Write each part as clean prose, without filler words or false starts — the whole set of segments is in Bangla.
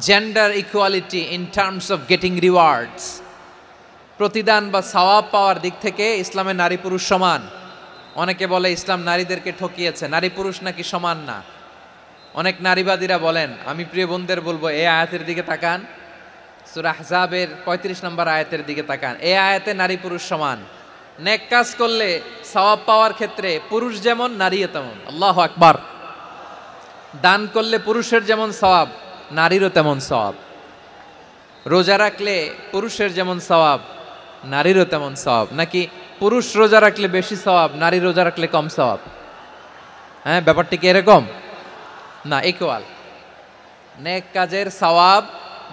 Gender equality in terms of getting rewards, প্রতিদান বা সওয়াব পাওয়ার দিক থেকে ইসলামে নারী পুরুষ সমান। অনেকে বলে ইসলাম নারীদেরকে ঠকিয়েছে, নারী পুরুষ নাকি সমান না। অনেক নারীবাদীরা বলেন, আমি প্রিয় বোনদের বলবো এই আয়াতের দিকে তাকান, সূরা আহজাবের 35 নম্বর আয়াতের দিকে তাকান। এই আয়াতে নারী পুরুষ সমান। নেক কাজ করলে সওয়াব পাওয়ার ক্ষেত্রে পুরুষ যেমন নারীও তেমন। আল্লাহু আকবার। দান করলে পুরুষের যেমন সওয়াব, নারীরও তেমন সওয়াব। রোজা রাখলে পুরুষের যেমন সওয়াব, নারীরও তেমন সওয়াব। নাকি পুরুষ রোজা রাখলে বেশি সওয়াব, নারী রোজা রাখলে কম সওয়াব? হ্যাঁ, ব্যাপারটি কি এরকম না? ইকুয়াল। নেক কাজের সওয়াব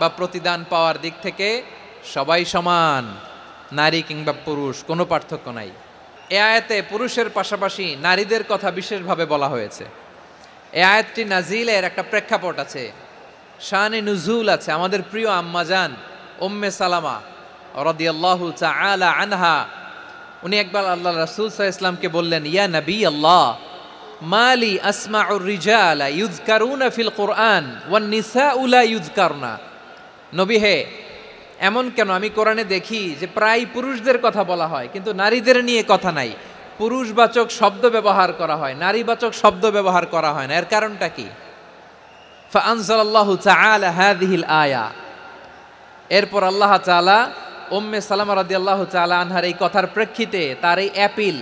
বা প্রতিদান পাওয়ার দিক থেকে সবাই সমান, নারী কিংবা পুরুষ, কোনো পার্থক্য নাই। এ আয়াতে পুরুষের পাশাপাশি নারীদের কথা বিশেষভাবে বলা হয়েছে। এ আয়াতটি নাজিলের একটা প্রেক্ষাপট আছে, শানে নুজুল আছে। আমাদের প্রিয় আম্মাজান উম্মে সালামা রাদিয়াল্লাহু তাআলা আনহা, উনি একবার আল্লাহ রাসূল সাল্লাল্লাহু আলাইহি ওয়াসাল্লামকে বললেন, ইয়া নবী আল্লাহ, মালি আসমাউর রিজালা ইউযকারুনা ফিল কুরআন ওয়ান নিসাউ লা ইউযকারনা। নবী হে, এমন কেন আমি কোরআনে দেখি যে প্রায় পুরুষদের কথা বলা হয় কিন্তু নারীদের নিয়ে কথা নাই। পুরুষবাচক শব্দ ব্যবহার করা হয়, নারীবাচক শব্দ ব্যবহার করা হয় না। এর কারণটা কি? ফাআনজালাল্লাহু তাআলা হাযিহিল আয়া। এরপর আল্লাহ তাআলা উম্মে সালামা রাদিয়াল্লাহু তাআলা আনহার এই কথার প্রেক্ষিতে, তার এই অ্যাপিল,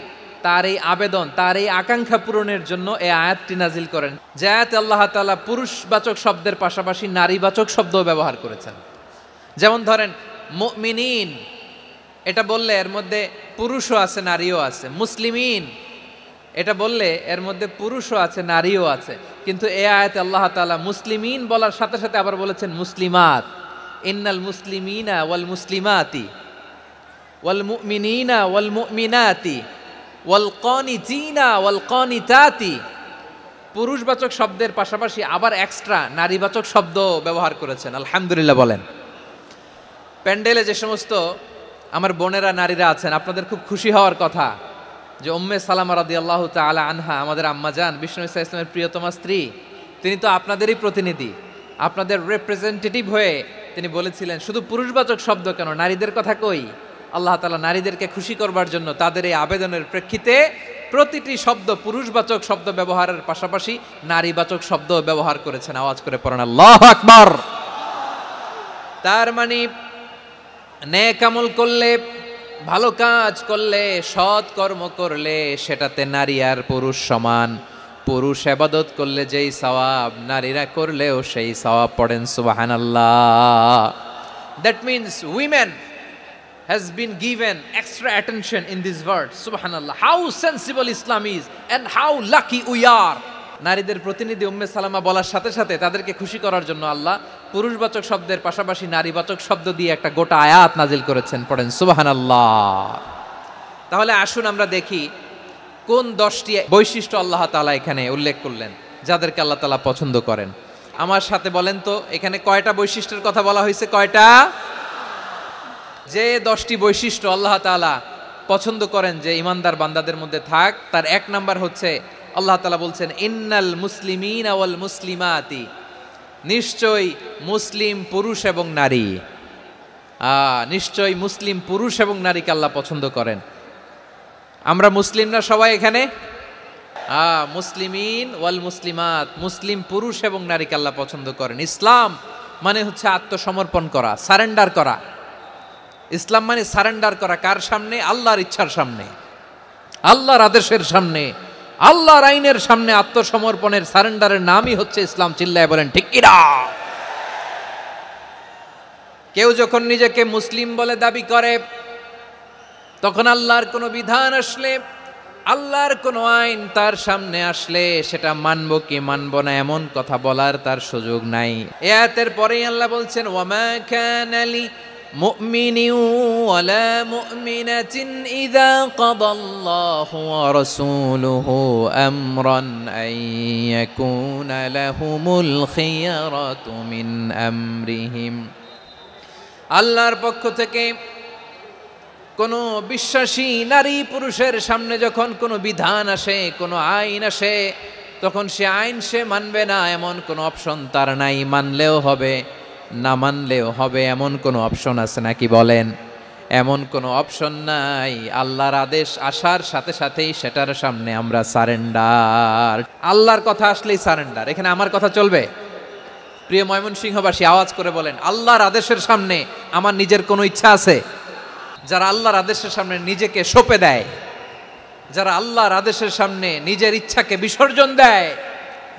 তার এই আবেদন, তার এই আকাঙ্ক্ষা পূরণের জন্য এই আয়াতটি নাজিল করেন। যে আয়াতে আল্লাহ তাআলা পুরুষবাচক শব্দের পাশাপাশি নারীবাচক শব্দও ব্যবহার করেছেন। যেমন ধরেন মুমিনিন, এটা বললে এর মধ্যে পুরুষও আছে নারীও আছে। মুসলিমিন, এটা বললে এর মধ্যে পুরুষও আছে নারীও আছে। কিন্তু এই আয়াতে আল্লাহ তাআলা মুসলিমিন বলার সাথে সাথে আবার বলেছেন মুসলিমাত। ইন্নাল মুসলিমিনা ওয়াল মুসলিমাতি ওয়াল মুমিনিনা ওয়াল মুমিনাতি ওয়াল কানিতিনা ওয়াল কানিতাতি। পুরুষবাচক শব্দের পাশাপাশি আবার এক্সট্রা নারীবাচক শব্দ ব্যবহার করেছেন। আলহামদুলিল্লাহ বলেন। প্যান্ডেলে যে সমস্ত আমার বোনেরা নারীরা আছেন, আপনাদের খুব খুশি হওয়ার কথা যে উম্মে সালামা রাদিয়াল্লাহু তাআলা আনহা, আমাদের আম্মাজান বিষ্ণু ইসা ইসলামের প্রিয়তমা স্ত্রী, তিনি তো আপনাদেরই প্রতিনিধি, আপনাদের রিপ্রেজেন্টেটিভ হয়ে তিনি বলেছিলেন শুধু পুরুষবাচক শব্দ কেন, নারীদের কথা কই। আল্লাহ তাআলা নারীদেরকে খুশি করবার জন্য তাদের এই আবেদনের প্রেক্ষিতে প্রতিটি শব্দ পুরুষবাচক শব্দ ব্যবহারের পাশাপাশি নারীবাচক শব্দ ব্যবহার করেছেন। আওয়াজ করে পড়েন আল্লাহু আকবার। তার মানে নেক আমল করলে, ভালো কাজ করলে, সৎ কর্ম করলে সেটাতে নারী আর পুরুষ সমান। পুরুষ ইবাদত করলে যেই সওয়াব, নারীরা করলেও সেই সওয়াব। পড়েন সুবহানাল্লাহ। That means women has been given extra attention in this verse. Subhanallah, how sensible Islam is and how lucky we are. নারীদের প্রতিনিধি উম্মে সালামা বলার সাথে সাথে তাদেরকে খুশি করার জন্য আল্লাহ পুরুষবাচক শব্দের পাশাপাশি নারীবাচক শব্দ দিয়ে একটা গোটা আয়াত নাজিল করেছেন। পড়েন সুবহানাল্লাহ। তাহলে আসুন আমরা দেখি কোন 10টি বৈশিষ্ট্য আল্লাহ তাআলা এখানে উল্লেখ করলেন যাদেরকে আল্লাহ তাআলা পছন্দ করেন। আমার সাথে বলেন তো, এখানে কয়টা বৈশিষ্ট্যের কথা বলা হয়েছে? কয়টা? যে 10টি বৈশিষ্ট্য আল্লাহ তাআলা পছন্দ করেন যে ইমানদার বান্দাদের মধ্যে থাক, তার 1 নাম্বার হচ্ছে আল্লাহ তাআলা বলছেন ইন্নাল মুসলিমিনা ওয়াল মুসলিমাতি, নিশ্চয়ই মুসলিম পুরুষ এবং নারী। নিশ্চয়ই মুসলিম পুরুষ এবং নারীকে আল্লাহ পছন্দ করেন। আমরা মুসলিম না সবাই এখানে? মুসলিমিন ওয়াল মুসলিমাত, মুসলিম পুরুষ এবং নারীকে আল্লাহ পছন্দ করেন। ইসলাম মানে হচ্ছে আত্মসমর্পণ করা, সারেন্ডার করা। ইসলাম মানে সারেন্ডার করা কার সামনে? আল্লাহর ইচ্ছার সামনে, আল্লাহর আদেশের সামনে, আল্লাহর আইনের সামনে আত্মসমর্পণের, সারেন্ডারের নামই হচ্ছে ইসলাম। চিল্লায় বলেন ঠিক কিনা? কেউ যখন নিজেকে মুসলিম বলে দাবি করে, তখন আল্লাহর কোনো বিধান আসলে, আল্লাহর কোনো আইন তার সামনে আসলে সেটা মানবো কি মানবো না এমন কথা বলার তার সুযোগ নাই। এই আয়াতের পরেই আল্লাহ বলছেন ওয়ামা কানা লি মুমিনিন ওয়ালা মুমিনাতিন ইযা কাদাল্লাহু ওয়া রাসূলুহু আমরান আন ইয়াকুনা লাহুমুল খিয়ারাতু মিন আমরিহিম। আল্লাহর পক্ষ থেকে কোনো বিশ্বাসী নারী পুরুষের সামনে যখন কোনো বিধান আসে, কোনো আইন আসে, তখন সে আইন সে মানবে না এমন কোনো অপশন তার নাই। মানলেও হবে, না মানলেও হবে এমন কোনো অপশন আছে নাকি বলেন? এমন কোনো অপশন নাই। আল্লাহর আদেশ আসার সাথে সাথেই সেটার সামনে আমরা সারেন্ডার। আল্লাহর কথা আসলেই সারেন্ডার। এখানে আমার কথা চলবে? প্রিয় ময়মনসিংহবাসী, আওয়াজ করে বলেন, আল্লাহর আদেশের সামনে আমার নিজের কোনো ইচ্ছা আছে? যারা আল্লাহর আদেশের সামনে নিজেকে সঁপে দেয়, যারা আল্লাহর আদেশের সামনে নিজের ইচ্ছাকে বিসর্জন দেয়,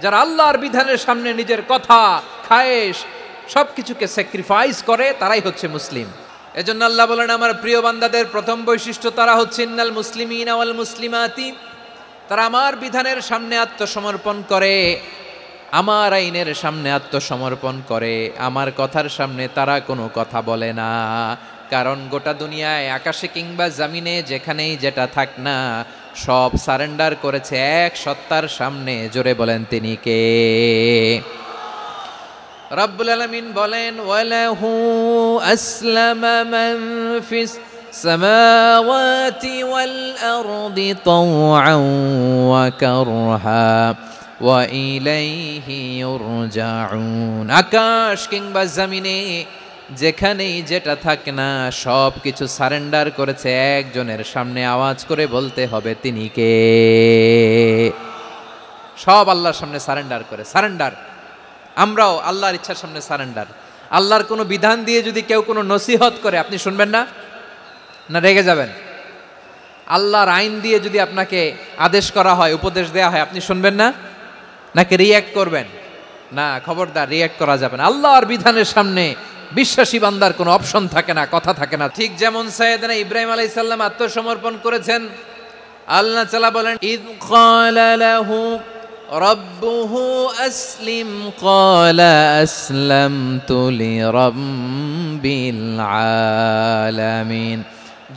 যারা আল্লাহর বিধানের সামনে নিজের কথা, খায়েশ সবকিছুকে স্যাক্রিফাইস করে, তারাই হচ্ছে মুসলিম। এজন্য আল্লাহ বলেন, আমার প্রিয় বান্দাদের প্রথম বৈশিষ্ট্য তারা হচ্ছে ইন্নাল মুসলিমিনা ওয়াল মুসলিমাতি, তারা আমার বিধানের সামনে আত্মসমর্পণ করে, আমার আইনের সামনে আত্মসমর্পণ করে, আমার কথার সামনে তারা কোনো কথা বলে না। কারণ গোটা দুনিয়ায় আকাশে কিংবা জমিনে যেখানেই যেটা থাক না, সব সারেন্ডার করেছে এক সত্তার সামনে। জোরে বলেন, তিনি কে? রব্বুল আলামিন বলেন, ওয়ালাহু আসলামা মান ফিস সামাওয়াতি ওয়াল আরদি তাওআন ওয়া কারহা ওয়া ইলাইহি ইউরজাউন। আকাশ কিংবা জমিনে যেখানেই যেটা থাক না, সব কিছু সারেন্ডার করেছে একজনের সামনে। আওয়াজ করে বলতে হবে, তিনি কে? সব আল্লাহর সামনে সারেন্ডার করে। সারেন্ডার। আমরাও আল্লাহর ইচ্ছার সামনে সারেন্ডার। আল্লাহর কোনো বিধান দিয়ে যদি কেউ কোনো নসিহত করে, আপনি শুনবেন না? না রেগে যাবেন? আল্লাহর আইন দিয়ে যদি আপনাকে আদেশ করা হয়, উপদেশ দেওয়া হয়, আপনি শুনবেন না? নাকি রিয়্যাক্ট করবেন? না, খবরদার, রিয়্যাক্ট করা যাবে না। আল্লাহর বিধানের সামনে বিশ্বাসী বান্দার কোনো অপশন থাকে না, কথা থাকে না। ঠিক যেমন সাইয়েদনা ইব্রাহিম আলাইহিস সালাম আত্মসমর্পণ করেছেন। আল্লাহ তাআলা বলেন, ইয ক্বালা লাহু রাব্বুহু আসলিম ক্বালা আসলামতু লিরাব্বিল আলামিন।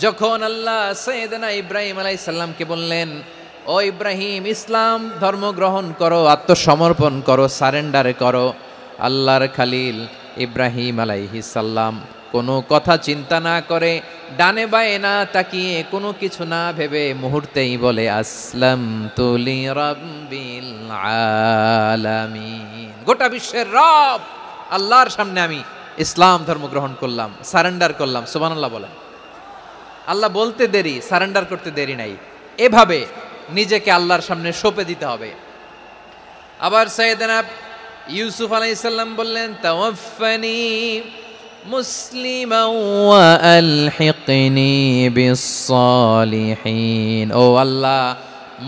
যখন আল্লাহ সাইয়েদনা ইব্রাহিম আলাইহিস সালামকে বললেন, ও ইব্রাহিম, ইসলাম ধর্ম গ্রহণ করো, আত্মসমর্পণ করো, সারেন্ডার করো, আল্লাহর খালিল ইব্রাহিম আলাইহিস সালাম কোনো কথা চিন্তা না করে, ডানে বায়ে না তাকিয়ে, কোনো কিছু না ভেবে মুহূর্তেই বলে, আসলামতু লিরাব্বিল আলামিন। গোটা বিশ্বের রব আল্লাহর সামনে আমি ইসলাম ধর্ম গ্রহণ করলাম, সারেন্ডার করলাম। সুবহানাল্লাহ বলেন। আল্লাহ বলতে দেরি, সারেন্ডার করতে দেরি নাই। এভাবে নিজেকে আল্লাহর সামনে সঁপে দিতে হবে। আবার সাইয়েদনা ইউসুফ আলাইহিস সালাম বললেন, তাওয়াফফানি মুসলিমান ওয়া আলহিকনি বিস-সালিহিন। ও আল্লাহ,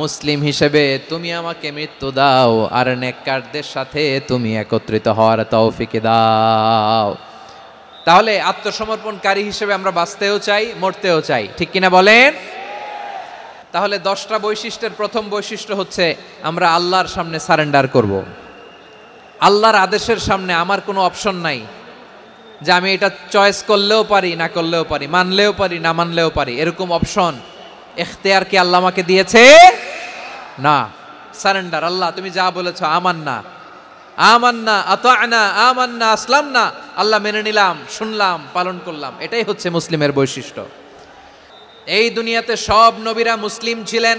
মুসলিম হিসেবে তুমি আমাকে মৃত্যু দাও, আর নেককারদের সাথে তুমি একত্রিত হওয়ার তৌফিক দাও। তাহলে আত্মসমর্পণকারী হিসেবে আমরা বাঁচতেও চাই, মরতেও চাই, ঠিক কিনা বলেন? তাহলে 10টা বৈশিষ্ট্যের প্রথম বৈশিষ্ট্য হচ্ছে আমরা আল্লাহর সামনে সারেন্ডার করব। আল্লাহর আদেশের সামনে আমার কোনো অপশন নাই যে আমি এটা চয়েস করলেও পারি, না করলেও পারি, মানলেও পারি, না মানলেও পারি, এরকম অপশন এখতিয়ার কি আল্লাহ আমাকে দিয়েছে? না। সারেন্ডার। আল্লাহ তুমি যা বলেছো, আমান্না আমান্না আতা'না আমান্না আসলামনা, আল্লাহ মেনে নিলাম, শুনলাম, পালন করলাম। এটাই হচ্ছে মুসলিমের বৈশিষ্ট্য। এই দুনিয়াতে সব নবীরা মুসলিম ছিলেন।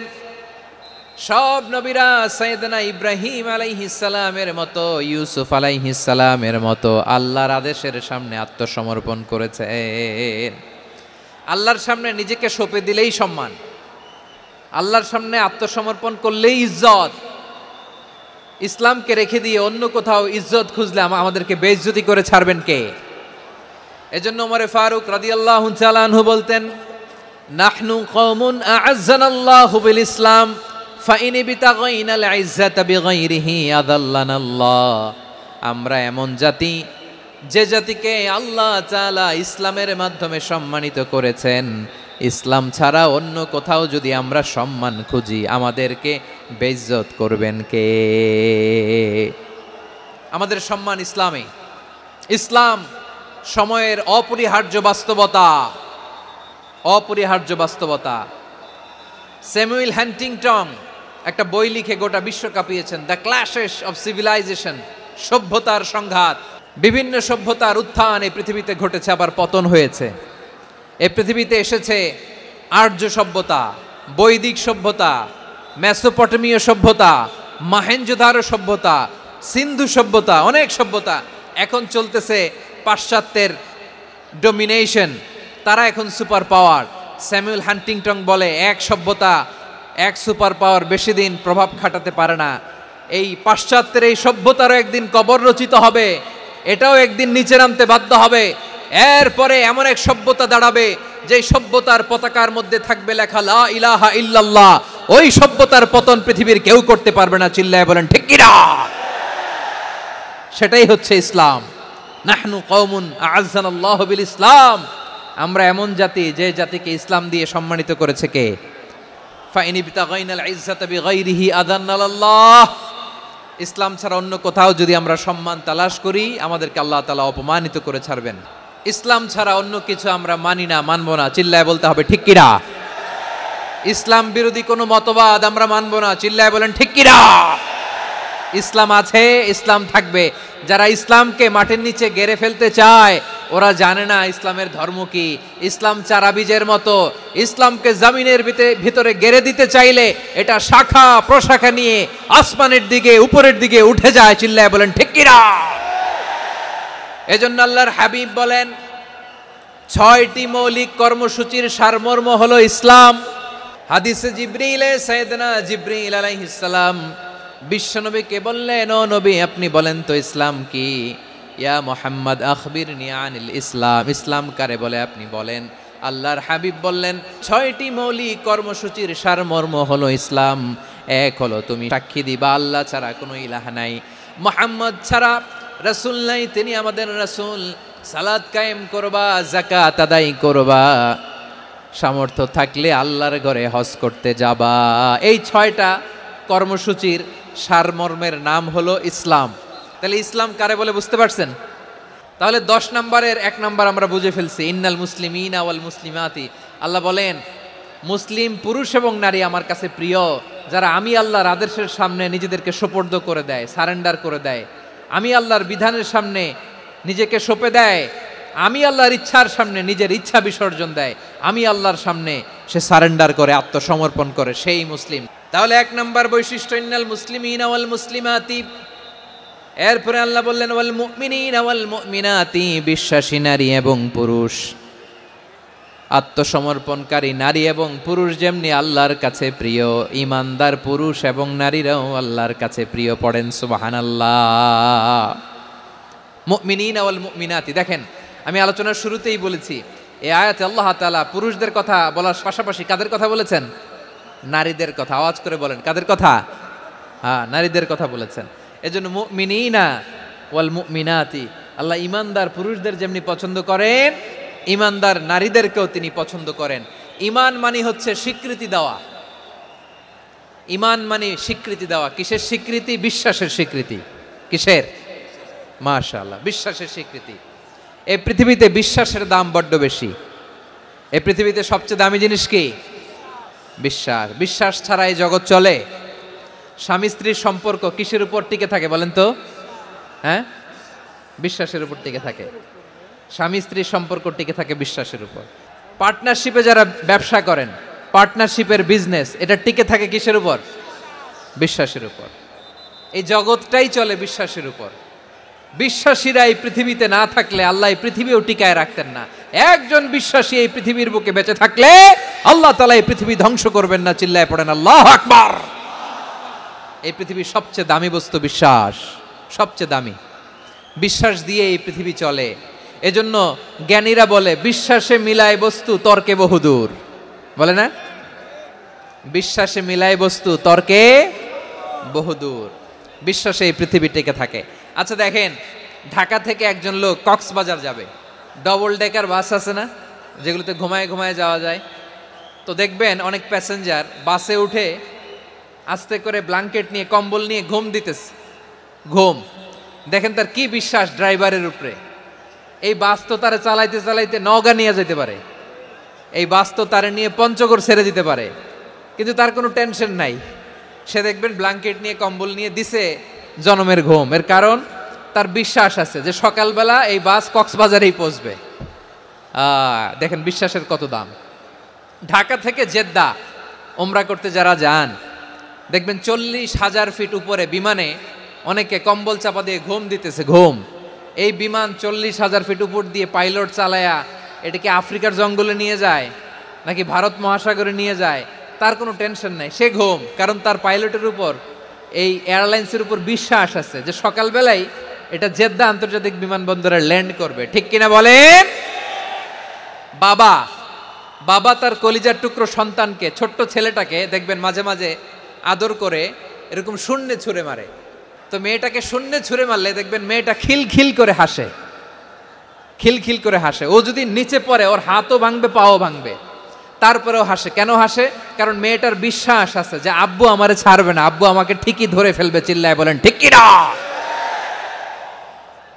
সব নবীরা সাইয়েদনা ইব্রাহিম আলাইহিস সালামের মতো, ইউসুফ আলাইহিস সালামের মতো আল্লাহর আদেশের সামনে আত্মসমর্পণ করেছেন। আল্লাহর সামনে নিজেকে সঁপে দিলেই সম্মান, আল্লাহর সামনে আত্মসমর্পণ করলেই ইজ্জত। ইসলামকে রেখে দিয়ে অন্য কোথাও ইজ্জত খুঁজলে আমাদেরকে বেইজ্জতি করে ছাড়বেন কে? এজন্য ওমর ফারুক রাদিয়াল্লাহু তাআলা আনহু বলতেন, নাহনু কওমুন আ'আজ্জানাল্লাহু বিল ইসলাম ফাইন বিতাগাইনাল ইজ্জাতা বিগাইরিহি আযাল্লানাল্লাহ। আমরা এমন জাতি, যে জাতিকে আল্লাহ তাআলা ইসলামের মাধ্যমে সম্মানিত করেছেন। ইসলাম ছাড়া অন্য কোথাও যদি আমরা সম্মান খুঁজি, আমাদেরকে বেইজ্জত করবেন কে? আমাদের সম্মান ইসলামে। ইসলাম সময়ের অপরিহার্য বাস্তবতা, অপরিহার্য বাস্তবতা। স্যামুয়েল হ্যান্টিংটন একটা বই লিখে গোটা বিশ্ব কাঁপিয়েছেন, দ্য ক্ল্যাশেস অফ সিভিলাইজেশন, সভ্যতার সংঘাত। বিভিন্ন সভ্যতার উত্থান এই পৃথিবীতে ঘটেছে, আবার পতন হয়েছে। এই পৃথিবীতে এসেছে আর্য সভ্যতা, বৈদিক সভ্যতা, মেসোপটেমীয় সভ্যতা, মহেঞ্জোদারো সভ্যতা, সিন্ধু সভ্যতা, অনেক সভ্যতা। এখন চলতেছে পাশ্চাত্যের ডমিনেশন, তারা এখন সুপার পাওয়ার। স্যামুয়েল হান্টিংটন বলে এক সভ্যতা এক সুপার পাওয়ার বেশি দিন প্রভাব খাটাতে পারে না। এই পাশ্চাত্যের এই সভ্যতারও একদিন কবর রচিত হবে, এটাও একদিন নিচে নামতে বাধ্য হবে। এরপরে এমন এক সভ্যতা দাঁড়াবে যে সভ্যতার পতাকার মধ্যে থাকবে লেখা লা ইলাহা ইল্লাল্লাহ। ওই সভ্যতার পতন পৃথিবীর কেউ করতে পারবে না, চিল্লায় বলেন ঠিক কি না? সেটাই হচ্ছে ইসলাম। নাহনু কওমুন আ'আজ্জানাল্লাহু বিল ইসলাম, আমরা এমন জাতি যে জাতিকে ইসলাম দিয়ে সম্মানিত করেছে কে? ফাইন ইবতাগাইনাল ইজ্জাতা বিগাইরিহি আযান্নাল্লাহ, ইসলাম ছাড়া অন্য কোথাও যদি আমরা সম্মান তালাশ করি আমাদেরকে আল্লাহ তাআলা অপমানিত করে ছাড়বেন। ইসলাম ছাড়া অন্য কিছু আমরা মানি না, মানবো না, চিল্লায় বলতে হবে ঠিক কি না? ইসলাম বিরোধী কোনো মতবাদ আমরা মানবো না, চিল্লায় বলেন ঠিক কি না? ইসলাম আছে, ইসলাম থাকবে। যারা ইসলামকে মাটির নিচে গেড়ে ফেলতে চায় ওরা জানে না ইসলামের ধর্ম কি। ইসলাম চারা বীজের মতো, ইসলামকে জমিনের ভিতরে গেড়ে দিতে চাইলে এটা শাখা প্রশাখা নিয়ে আসমানের দিকে উপরের দিকে উঠে যায়, চিল্লায় বলেন ঠিক কি না? এজন্য আল্লাহর হাবিব বলেন 6টি মৌলিক কর্মসূচির সারমর্ম হলো ইসলাম। হাদিসে জিবরিলে সাইয়েদনা জিবরিল আলাইহিস সালাম বিশ্বনবীকে বললেন, ও নবী আপনি বলেন তো ইসলাম কি? ইয়া মুহাম্মদ আখবিরনি আনিল ইসলাম, ইসলাম কারে বলে আপনি বলেন। আল্লাহর হাবিব বললেন 6টি মৌলিক কর্মসূচির সারমর্ম হলো ইসলাম। এক হলো তুমি সাক্ষী দিবা আল্লাহ ছাড়া কোনো ইলাহ নাই, মুহাম্মদ ছাড়া রাসূল নাই, তিনি আমাদের রাসূল। সালাত কায়েম করবা, যাকাত আদায় করবা, সামর্থ্য থাকলে আল্লাহর ঘরে হজ করতে যাবা। এই 6টা কর্মসূচির সারমর্মের নাম হলো ইসলাম। তাহলে ইসলাম কারে বলে বুঝতে পারছেন? তাহলে 10 নম্বরের 1 নম্বর আমরা বুঝে ফেলছি, ইন্নাল মুসলিমিনা ওয়াল মুসলিমাতি। আল্লাহ বলেন মুসলিম পুরুষ এবং নারী আমার কাছে প্রিয়, যারা আমি আল্লাহর আদেশের সামনে নিজেদেরকে সোপর্দ করে দেয়, সারেন্ডার করে দেয়, আমি আল্লাহর বিধানের সামনে নিজেকে সঁপে দেয়, আমি আল্লাহর ইচ্ছার সামনে নিজের ইচ্ছা বিসর্জন দেয়, আমি আল্লাহর সামনে সে সারেন্ডার করে আত্মসমর্পণ করে, সেই মুসলিম। তাহলে 1 নম্বর বৈশিষ্ট্য ইন্নাল মুসলিমিনা ওয়াল মুসলিমাতি। এরপরে আল্লাহ বললেন ওয়াল মুমিনিনা ওয়াল মুমিনাতি, বিশ্বাসী নারী এবং পুরুষ। আত্মসমর্পণকারী নারী এবং পুরুষ যেমনি আল্লাহর কাছে প্রিয়, ইমানদার পুরুষ এবং নারীরাও আল্লাহর কাছে প্রিয়। পড়েন সুবহানাল্লাহ। মুমিনিনা ওয়াল মুমিনাতি, দেখেন আমি আলোচনার শুরুতেই বলেছি এই আয়াতে আল্লাহ তাআলা পুরুষদের কথা বলার পাশাপাশি কাদের কথা বলেছেন? নারীদের কথা। আওয়াজ করে বলেন কাদের কথা? হ্যাঁ, নারীদের কথা বলেছেন। এজন্য মুমিনিনা ওয়াল মুমিনাতি, আল্লাহ ইমানদার পুরুষদের যেমনি পছন্দ করেন ইমানদার নারীদেরকেও তিনি পছন্দ করেন। ঈমান মানে হচ্ছে স্বীকৃতি দেওয়া। ঈমান মানে স্বীকৃতি দেওয়া। কিসের স্বীকৃতি? বিশ্বাসের স্বীকৃতি। কিসের? মাশাআল্লাহ, বিশ্বাসের স্বীকৃতি। এই পৃথিবীতে বিশ্বাসের দাম বড্ড বেশি। এই পৃথিবীতে সবচেয়ে দামি জিনিস কি? বিশ্বাস। বিশ্বাস ছাড়া এই জগৎ চলে? স্বামী স্ত্রীর সম্পর্ক কিসের উপর টিকে থাকে বলেন তো? হ্যাঁ, বিশ্বাসের উপর টিকে থাকে। স্বামী স্ত্রীর সম্পর্ক টিকে থাকে বিশ্বাসের উপর। পার্টনারশিপে যারা ব্যবসা করেন, পার্টনারশিপের বিজনেস, এটা টিকে থাকে কিসের উপর? বিশ্বাসের উপর। এই জগৎটাই চলে বিশ্বাসের উপর। বিশ্বাসীরা এই পৃথিবীতে না থাকলে আল্লাহ এই পৃথিবীও টিকায় রাখতেন না। একজন বিশ্বাসী এই পৃথিবীর বুকে বেঁচে থাকলে আল্লাহ তাআলা এই পৃথিবী ধ্বংস করবেন না। চিল্লায় পড়েন আল্লাহু আকবার। এই পৃথিবীর সবচেয়ে দামি বস্তু বিশ্বাস, সবচেয়ে দামি। বিশ্বাস দিয়ে এই পৃথিবী চলে। এজন্য জ্ঞানীরা বলে বিশ্বাসে মিলায় বস্তু তর্কে বহুদূর, বলে না? বিশ্বাসে মিলায় বস্তু তর্কে বহুদূর। বিশ্বাসে এই পৃথিবী টিকে থাকে। আচ্ছা দেখেন, ঢাকা থেকে একজন লোক কক্সবাজার যাবে, ডবল ডেকার বাস আছে না যেগুলোতে ঘুমায় ঘুমায় যাওয়া যায়, তো দেখবেন অনেক প্যাসেঞ্জার বাসে উঠে আস্তে করে ব্ল্যাঙ্কেট নিয়ে কম্বল নিয়ে ঘুম দিতেছে। ঘুম দেখেন তার কি বিশ্বাস ড্রাইভারের উপরে। এই বাস তো তারা চালাইতে চালাইতে নওগাঁ নিয়ে যেতে পারে, এই বাস তো তারা নিয়ে পঞ্চগড় ছেড়ে দিতে পারে, কিন্তু তার কোনো টেনশন নাই। সে দেখবেন ব্ল্যাঙ্কেট নিয়ে কম্বল নিয়ে দিছে জনমের ঘুম। এর কারণ তার বিশ্বাস আছে যে সকালবেলা এই বাস কক্সবাজারেই পৌঁছবে। দেখেন বিশ্বাসের কত দাম। ঢাকা থেকে জেদ্দা ওমরা করতে যারা যান দেখবেন 40,000 ফিট উপরে বিমানে অনেকে কম্বল চাপা দিয়ে ঘুম দিতেছে। ঘুম এই বিমান 40,000 ফিট উপর দিয়ে পাইলট চালায়া এটাকে আফ্রিকার জঙ্গলে নিয়ে যায় নাকি ভারত মহাসাগরে নিয়ে যায়, তার কোনো টেনশন নাই, সে ঘুম। কারণ তার পাইলটের উপর, এই এয়ারলাইন্সের উপর বিশ্বাস আছে যে সকালবেলায় এটা জেদ্দা আন্তর্জাতিক বিমানবন্দরে ল্যান্ড করবে। ঠিক কিনা বলেন? বাবা বাবা তার কলিজার টুকরো সন্তানকে, ছোট্ট ছেলেটাকে দেখবেন মাঝে মাঝে আদর করে এরকম শূন্যে ছুঁড়ে মারে। তো মেয়েটাকে শূন্যে ছুঁড়ে মারলে দেখবেন মেয়েটা খিলখিল করে হাসে, খিলখিল করে হাসে। ও যদি নিচে পড়ে ওর হাতও ভাঙবে, পাও ভাঙবে, তারপরেও হাসে। কেন হাসে? কারণ মেয়েটার বিশ্বাস আছে যে আব্বু আমারে ছাড়বে না, আব্বু আমাকে ঠিকই ধরে ফেলবে। চিল্লায় বলেন ঠিক কিনা?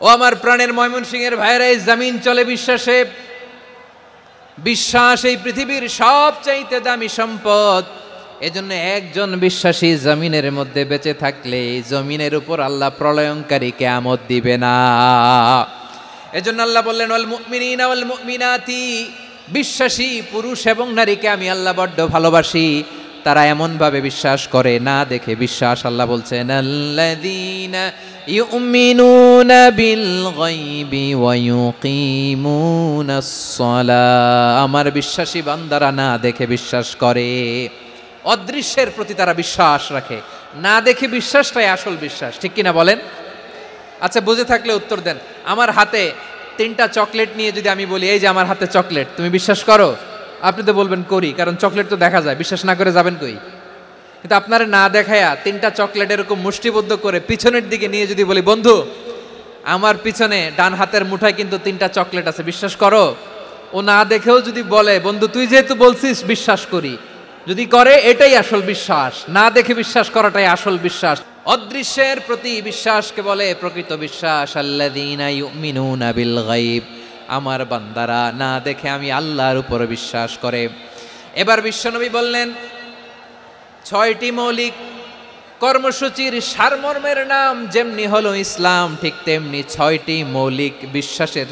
ও আমার প্রাণের ময়মনসিংহের ভাইয়েরা, এই জমিন চলে বিশ্বাসে। বিশ্বাস এই পৃথিবীর সবচাইতে দামি সম্পদ। এজন্য একজন বিশ্বাসী জমিনের মধ্যে বেঁচে থাকলে জমিনের উপর আল্লাহ প্রলয়ঙ্কারী কিয়ামত দিবে না। এজন্য আল্লাহ বললেন ওয়াল মুমিনিনা ওয়াল মুমিনাতি, বিশ্বাসী পুরুষ এবং নারীকে আমি আল্লাহ বড্ড ভালোবাসি। তারা এমন ভাবে বিশ্বাস করে না দেখে বিশ্বাস। আল্লাহ বলছেন আল্লাযীনা ইউমিনুনা বিল গায়বি ওয়া ইউকিমুনাস সালাহ, আমার বিশ্বাসী বান্দারা না দেখে বিশ্বাস করে। অদৃশ্যের প্রতি তারা বিশ্বাস রাখে, না দেখে বিশ্বাসটাই আসল বিশ্বাস। ঠিক কিনা বলেন? আচ্ছা, বুঝে থাকলে উত্তর দেন। আমার হাতে 3টা চকলেট নিয়ে যদি আমি বলি এই যে আমার হাতে চকলেট, তুমি বিশ্বাস করো? আপনি তো বলবেন করি, কারণ চকলেট তো দেখা যায়। বিশ্বাস না করে যাবেন কই? কিন্তু আপনারা না দেখায়া 3টা চকলেট এরকম মুষ্টিবদ্ধ করে পিছনের দিকে নিয়ে যদি বলি বন্ধু আমার পিছনে ডান হাতের মুঠায় কিন্তু 3টা চকলেট আছে, বিশ্বাস করো? ও না দেখেও যদি বলে বন্ধু তুই যেহেতু বলছিস বিশ্বাস করি, যদি করে এটাই আসল বিশ্বাস। না দেখে বিশ্বাস করাটাই আসল বিশ্বাস। অদৃশ্যের প্রতি বিশ্বাসকে বলে প্রকৃত বিশ্বাস। আল্লাযীনা ইউমিনুনা বিল গায়ব, আমার বান্দারা না দেখে আমি আল্লাহর উপর বিশ্বাস করে। এবার বিশ্বনবী বললেন 6টি মৌলিক কর্মসূচির সারমর্মের নাম যেমনি হলো ইসলাম, ঠিক তেমনি 6টি মৌলিক বিশ্বাসের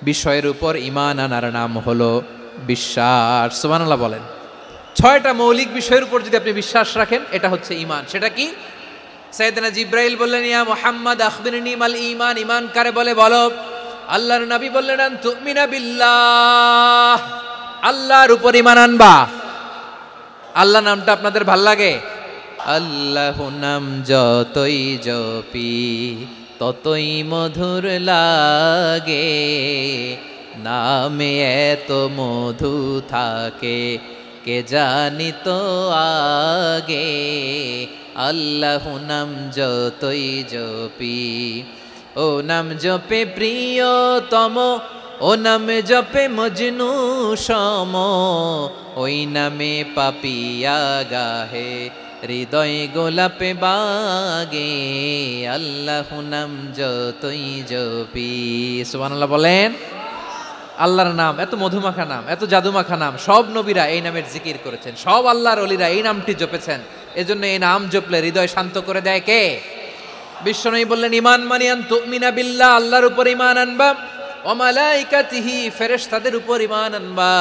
বিষয়ের উপর ঈমান আনার নাম হলো বিশ্বাস। সুবহানাল্লাহ বলেন। 6টা মৌলিক বিষয়ের উপর যদি আপনি বিশ্বাস রাখেন এটা হচ্ছে ঈমান। সেটা কি? সাইয়েদনা জিব্রাইল বললেন ইয়া মুহাম্মদ আখবিরনি মাল ঈমান, ঈমান কারে বলে বলো। আল্লাহর নবী বললেন আন তুমিনা বিল্লাহ, আল্লাহর উপর ঈমান আনবা। আল্লাহ নামটা আপনাদের ভাল লাগে? আল্লাহ নাম যতই জপি ততই মধুর লাগে, নামে এত মধু থাকে কে জানি তো আগে। আল্লাহ নাম যতই জপি, ও নাম জপে প্রিয়তম, ও নামে জপে মজনু সম, ওই নামে পাপিয়া গাহে হৃদয় গোলাপে বাগে। আল্লাহ নাম যতই জপি। সুবহানাল্লাহ বলেন। আল্লাহর নাম এত মধুমাখা নাম, এত জাদুমাখা নাম। সব নবীরা এই নামের জিকির করেছেন, সব আল্লাহর ওলিরা এই নামটি জপেছেন। এজন্য এই নাম জপলে হৃদয় শান্ত করে দেয় কে? বিশ্বনবী বললেন ঈমান মানে আন তুমিনা বিল্লাহ, আল্লাহর উপর ঈমান আনবা, ওয়া মালাইকাতিহি ফেরেশতাদের উপর ঈমান আনবা,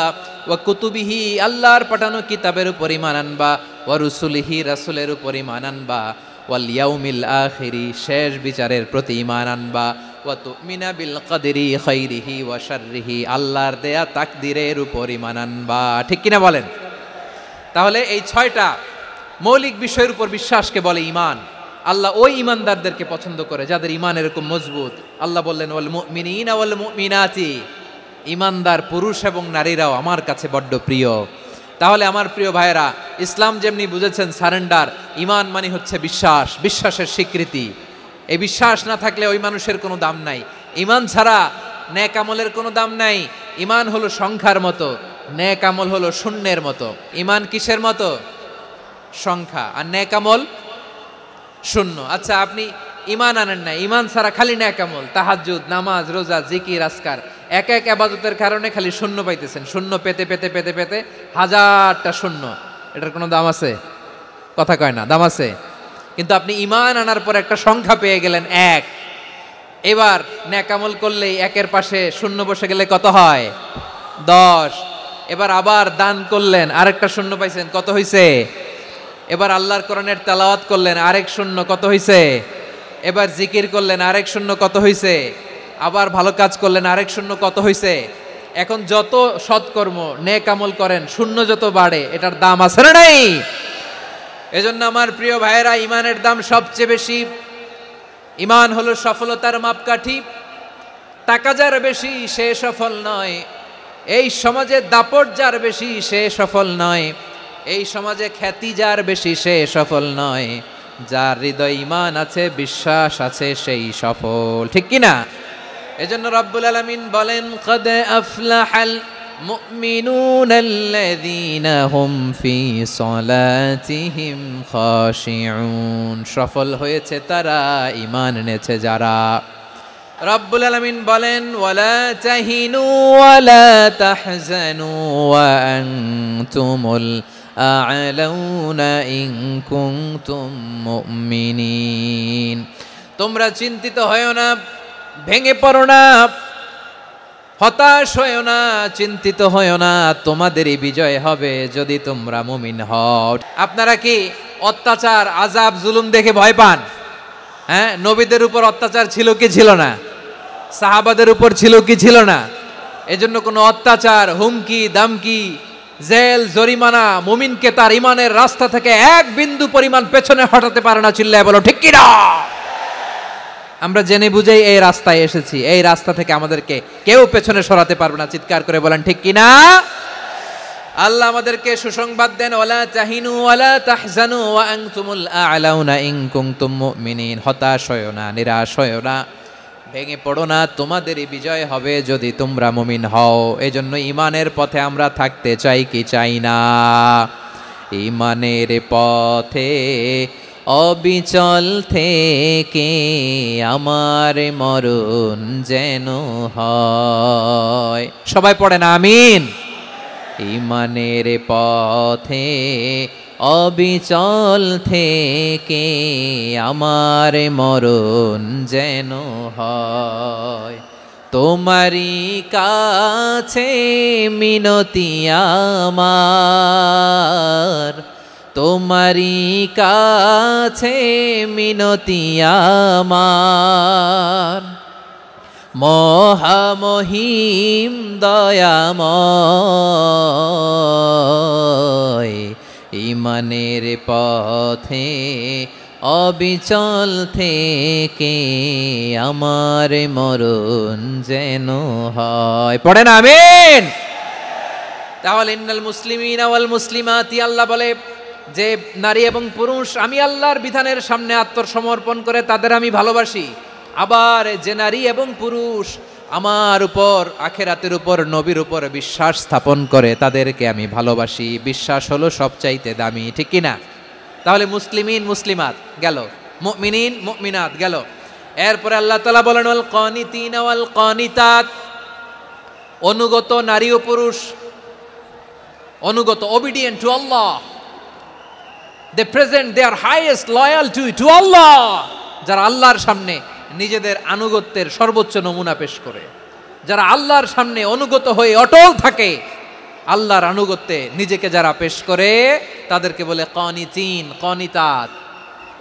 ওয়া কুতুবিহি আল্লাহর পাঠানো কিতাবের উপর ঈমান আনবা, ওয়া রুসুলিহি রাসূলের উপর ঈমান আনবা, ওয়াল ইয়াউমিল আখিরি শেষ বিচারের প্রতি ঈমান আনবা, ওয়া তুমিনা বিল কদরি খাইরিহি ওয়া শাররিহি আল্লাহর দেয়া তাকদীরের উপর ঈমান আনবা। ঠিক কিনা বলেন? তাহলে এই 6টা মৌলিক বিষয়ের উপর বিশ্বাসকে বলে ঈমান। আল্লাহ ওই ঈমানদারদেরকে পছন্দ করে যাদের ঈমান এরকম মজবুত। আল্লাহ বললেন ওয়াল মুমিনিনা ওয়াল মুমিনাতি, ঈমানদার পুরুষ এবং নারীরাও আমার কাছে বড্ড প্রিয়। তাহলে আমার প্রিয় ভাইয়েরা, ইসলাম যেমনি বুঝেছেন সারেন্ডার, ঈমান মানে হচ্ছে বিশ্বাস, বিশ্বাসের স্বীকৃতি। এই বিশ্বাস না থাকলে ওই মানুষের কোনো দাম নাই। ঈমান ছাড়া নেক আমলের কোনো দাম নাই। ঈমান হলো সংখ্যার মতো, নেক আমল হলো শূন্যের মতো। ঈমান কিসের মতো? সংখ্যা। আর নেক আমল শূন্য। আচ্ছা, আপনি ঈমান আনেন না, ঈমান ছাড়া খালি নেক আমল, তাহাজ্জুদ, নামাজ, রোজা, জিকির, আজকার, এক এক ইবাদতের কারণে খালি শূন্য পাইতেছেন। শূন্য পেতে পেতে পেতে পেতে হাজারটা শূন্য। এটার কোনো দাম আছে? কথা কয় না, দাম আছে। কিন্তু আপনি ঈমান আনার পর একটা সংখ্যা পেয়ে গেলেন 1। এবার নেক আমল করলেই একের পাশে শূন্য বসে গেলে কত হয়? 10। এবার আবার দান করলেন, আরেকটা শূন্য পাইছেন, কত হইছে? এবার আল্লাহর কোরআনের তেলাওয়াত করলেন, আরেক শূন্য, কত হইছে? এবার জিকির করলেন, আরেক শূন্য, কত হইছে? আবার ভালো কাজ করলেন, আরেক শূন্য কত হইছে? এখন যত সৎকর্ম নেক আমল করেন শূন্য যত বাড়ে এটার দাম আছে না নাই? এজন্য আমার প্রিয় ভাইয়েরা, ইমানের দাম সবচেয়ে বেশি। ইমান হলো সফলতার মাপকাঠি। টাকা যার বেশি সে সফল নয়, এই সমাজে দাপট যার বেশি সে সফল নয়, এই সমাজে খ্যাতি যার বেশি সে সফল নয়, যার হৃদয় ঈমান আছে, বিশ্বাস আছে, সেই সফল। ঠিক কি না? এজন্য রব্বুল আলামিন বলেন, কদ আফলাহাল মুমিনুনাল্লাযীনা হুম ফি সলাতিহিম খাশিউন। সফল হয়েছে তারা, ঈমান এনেছে যারা। রব্বুল আলামিন বলেন, ওয়ালা তাহিনু ওয়ালা তাহজানু ওয়া আনতুমুল আ'লাউনা ইন কুনতুম মুমিনিন। তোমরা চিন্তিত হয়ো না, ভেঙে পড়ো না, হতাশ হয়ো না, চিন্তিত হয়ো না, তোমাদেরই বিজয় হবে যদি তোমরা মুমিন হও। আপনারা কি অত্যাচার, আযাব, জুলুম দেখে ভয় পান? হ্যাঁ, নবীদের উপর অত্যাচার ছিল কি ছিল না? সাহাবাদের উপর ছিল কি ছিল না? এজন্য কোনো অত্যাচার, হুমকি, দামকি, জেল, জরিমানা মুমিনকে তার ইমানের রাস্তা থেকে এক বিন্দু পরিমাণ পেছনে হটাতে পারে না। চিল্লায় বলো ঠিক কি না? আমরা জেনে বুঝেই এই রাস্তায় এসেছি, এই রাস্তা থেকে আমাদেরকে কেউ পেছনে সরাতে পারবে না। চিৎকার করে বলেন ঠিক কি না? আল্লাহ আমাদেরকে সুসংবাদ দেন, ওয়ালা তাহিনু ওয়ালা তাহজানু ওয়া আনতুমুল আ'লাউনা ইন কুনতুম মুমিনিন। হতাশ হয়ো না, নিরাশ হয়ো না, ভেঙে পড়ো না, তোমাদেরই বিজয় হবে যদি তোমরা মুমিন হও। এজন্য ঈমানের পথে আমরা থাকতে চাই কি চাই না? ঈমানের পথে অবিচল থেকে আমার মরণ যেন হয়। সবাই পড়েন আমিন। ঈমানের পথে অবিচল থেকে আমার মরণ যেন হয়। তোমারই কাছে মিনতি আমার, তোমারই কাছে মিনতি আমার, মহামহিম দয়াময়। ঈমানের পথে অবিচল থেকে আমার মরণ যেন হয়। পড়েন আমিন। তাহলে ইন্নাল মুসলিমিনা ওয়াল মুসলিমাতি, আল্লাহ বলে যে নারী এবং পুরুষ আমি আল্লাহর বিধানের সামনে আত্মসমর্পণ করে তাদের আমি ভালোবাসি। আবার যে নারী এবং পুরুষ আমার উপর, আখিরাতের উপর, নবীর উপর বিশ্বাস স্থাপন করে তাদেরকে আমি ভালোবাসি। বিশ্বাস হলো সবচাইতে দামি। ঠিক কি না? তাহলে মুসলিমিন মুসলিমাত গেল, মুমিনিন মুমিনাত গেল। এরপরে আল্লাহ তাআলা বলেন, ওয়াল কানিতিনা ওয়াল কানিতাত, অনুগত নারী ও পুরুষ, অনুগত, obedient to Allah, they present their highest loyalty to Allah, যারা আল্লাহর সামনে নিজেদের আনুগত্যের সর্বোচ্চ নমুনা পেশ করে, যারা আল্লাহর সামনে অনুগত হয়ে অটল থাকে, আল্লাহর আনুগত্যে নিজেকে যারা পেশ করে তাদেরকে বলে কানিতিন, কানিতাত,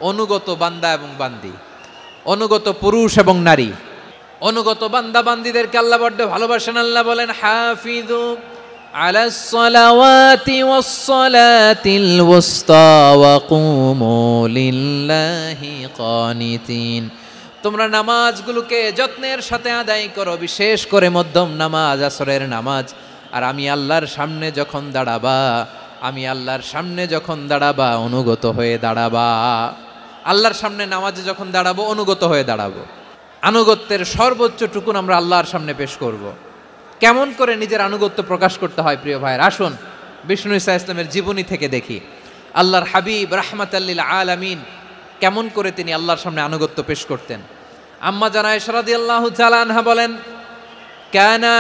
অনুগত বান্দা এবং বান্দি, অনুগত পুরুষ এবং নারী। অনুগত বান্দা বান্দিদেরকে আল্লাহ বড্ড ভালোবাসেন। আল্লাহ বলেন, হাফিযু আলাস সালাওয়াতি ওয়াস সালাতিল ওয়াসতা ওয়া কুমু লিল্লাহি কানিতিন। তোমরা নামাজগুলোকে যত্নের সাথে আদায় করো, বিশেষ করে মধ্যম নামাজ, আসরের নামাজ। আর আমি আল্লাহর সামনে যখন দাঁড়াবা, আমি আল্লাহর সামনে যখন দাঁড়াবা অনুগত হয়ে দাঁড়াবা। আল্লাহর সামনে নামাজে যখন দাঁড়াবো অনুগত হয়ে দাঁড়াবো। আনুগত্যের সর্বোচ্চ টুকুন আমরা আল্লাহর সামনে পেশ করব। কেমন করে নিজের আনুগত্য প্রকাশ করতে হয় প্রিয় ভাইয়ের, আসুন বিষ্ণু ঈসা ইসলামের জীবনী থেকে দেখি। আল্লাহর হাবিব রাহমাতাল লিল আলামিন কেমন করে তিনি আল্লাহর সামনে আনুগত্য পেশ করতেন। আম্মা জানা আয়েশা রাদিয়াল্লাহু তাআলা আনহা বলেন, কানা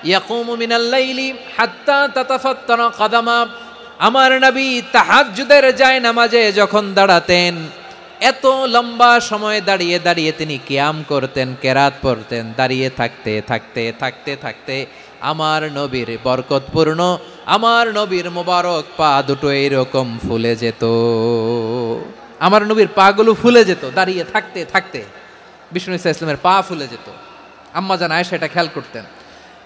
ইয়াকুমু মিনাল লাইলি হাত্তা তাতাফাত্তারা কদামা। আমার নবী তাহাজ্জুদের জায়নামাজে যখন দাঁড়াতেন, এত লম্বা সময় দাঁড়িয়ে দাঁড়িয়ে তিনি কিয়াম করতেন, কেরাত পড়তেন। দাঁড়িয়ে থাকতে থাকতে থাকতে থাকতে আমার নবীর বরকতপূর্ণ, আমার নবীর মোবারক পা দুটো এরকম ফুলে যেত। আমার নবীর পাগুলো ফুলে যেত দাঁড়িয়ে থাকতে থাকতে। বিষ্ণু ঈসা ইসলামের পা ফুলে যেত। আম্মা জান আয়েশা এটা খেয়াল করতেন।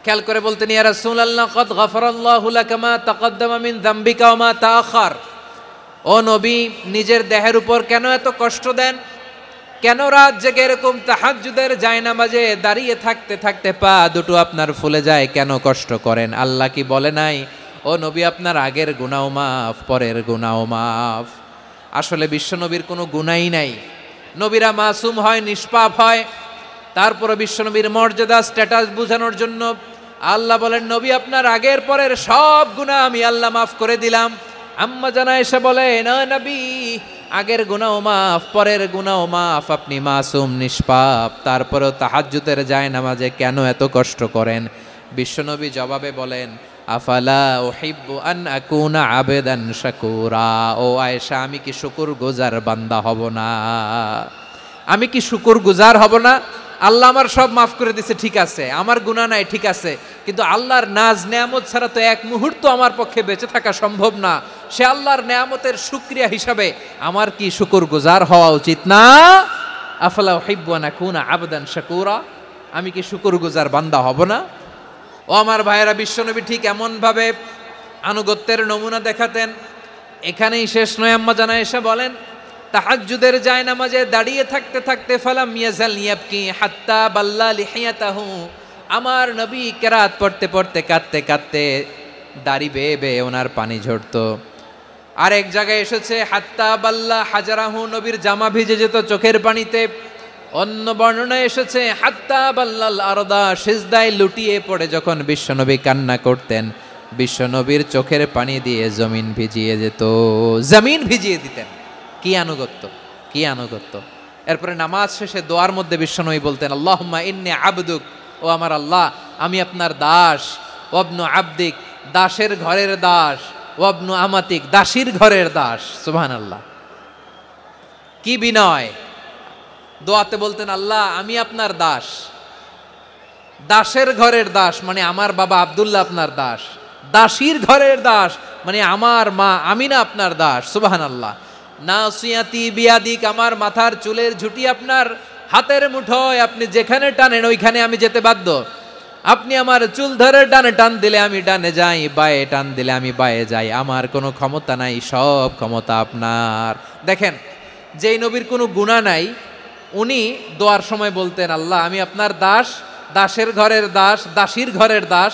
খেয়াল করে বলতেন, ইয়া রাসূলুল্লাহ ক্বাদ গাফারাল্লাহু লাকা মা তাকাদ্দামা মিন যামবিকা ওয়া মা তাআখার। ও নবী, নিজের দেহের উপর কেন এত কষ্ট দেন? কেন রাত জেগে এরকম তাহাজ্জুদের জায়নামাজে দাঁড়িয়ে থাকতে থাকতে পা দুটো আপনার ফুলে যায়, কেন কষ্ট করেন? আল্লাহ কি বলে নাই, ও নবী আপনার আগের গুনাহ মাফ, পরের গুনাহ মাফ? আসলে বিশ্বনবীর কোনো গুনাহই নাই। নবীরা মাসুম হয়, নিষ্পাপ হয়। তারপরে বিশ্বনবীর মর্যাদা, স্ট্যাটাস বোঝানোর জন্য আল্লাহ বলেন, নবী আপনার আগের পরের সব গুনাহ আমি আল্লাহ মাফ করে দিলাম। আম্মা জান আয়েশা বলে, না নবী, আগের গুনাহ মাফ, পরের গুনাহ মাফ, আপনি মাসুম, নিষ্পাপ, তারপরেও তাহাজ্জুদের জায়নামাজে কেন এত কষ্ট করেন? বিশ্বনবী জবাবে বলেন, আফালা উহিব্বু আন আকুনা আবেদান শাকুরা। ও আয়েশা, আমি কি শুকরগুজার বান্দা হব না? আমি কি শুকরগুজার হব না? আল্লাহ আমার সব মাফ করে দিছে, ঠিক আছে, আমার গুনাহ নাই, ঠিক আছে, কিন্তু আল্লাহর নাজ নেয়ামত ছাড়া তো এক মুহূর্ত আমার পক্ষে বেঁচে থাকা সম্ভব না। সে আল্লাহর নেয়ামতের শুকরিয়া হিসাবে আমার কি শুকরগুজার হওয়া উচিত না? আফালা উহিব্বু আন আকুনা আবদান শাকুরা। আমি কি শুকরগুজার বান্দা হব না? ও আমার ভাইয়েরা, বিশ্বনবী ঠিক এমনভাবে আনুগত্যের নমুনা দেখাতেন। এখানেই শেষ নয়, আম্মা জান আয়েশা বলেন, তাহাজ্জুদের জায়নামাজে দাঁড়িয়ে থাকতে থাকতে ফালাম ইয়াজাল ইয়াবকি হাত্তা বাল্লা লিহিয়াতাহু। আমার নবী কেরাত পড়তে পড়তে কাঁদতে কাঁদতে দাড়ি বেয়ে বেয়ে ওনার পানি ঝরতো। আর এক জায়গায় এসেছে হাত্তা বাল্লা হাজারাহু, নবীর জামা ভিজে যেত চোখের পানিতে। অন্য বর্ণনায় এসেছে হাত্তা বাল্লাল আরদা, সিজদায় লুটিয়ে পড়ে যখন বিশ্বনবী কান্না করতেন, বিশ্বনবীর চোখের পানি দিয়ে জমিন ভিজিয়ে যেত, জমিন ভিজিয়ে দিতেন। কি আনুগত্য, কি আনুগত্য! এরপরে নামাজ শেষে দোয়ার মধ্যে বিশ্বনবী বলতেন, আল্লাহুম্মা ইন্নী আবদুক, ও আমার আল্লাহ, আমি আপনার দাস। ওয়াবনু আবদিক, দাসের ঘরের দাস। ওয়াবনু আমাতিক, দাসীর ঘরের দাস। সুবহানাল্লাহ, কি বিনয়! দোয়াতে বলতেন, আল্লাহ আমি আপনার দাস। দাসের ঘরের দাস মানে আমার বাবা আব্দুল্লাহ আপনার দাস। দাসীর ঘরের দাস মানে আমার মা আমিনা আপনার দাস। সুবহানাল্লাহ। নাসিয়াতি বিয়াদিক, আমার মাথার চুলের ঝুঁটি আপনার হাতের মুঠোয়, আপনি যেখানে টানেন ওইখানে আমি যেতে বাধ্য। আপনি আমার চুল ধরে ডানে টান দিলে আমি ডানে যাই, বায়ে টান দিলে আমি বায়ে যাই। আমার কোনো ক্ষমতা নাই, সব ক্ষমতা আপনার। দেখেন, যেই নবীর কোনো গুনাহ নাই, উনি দোয়ার সময় বলতেন, আল্লাহ আমি আপনার দাস, দাসের ঘরের দাস, দাসীর ঘরের দাস।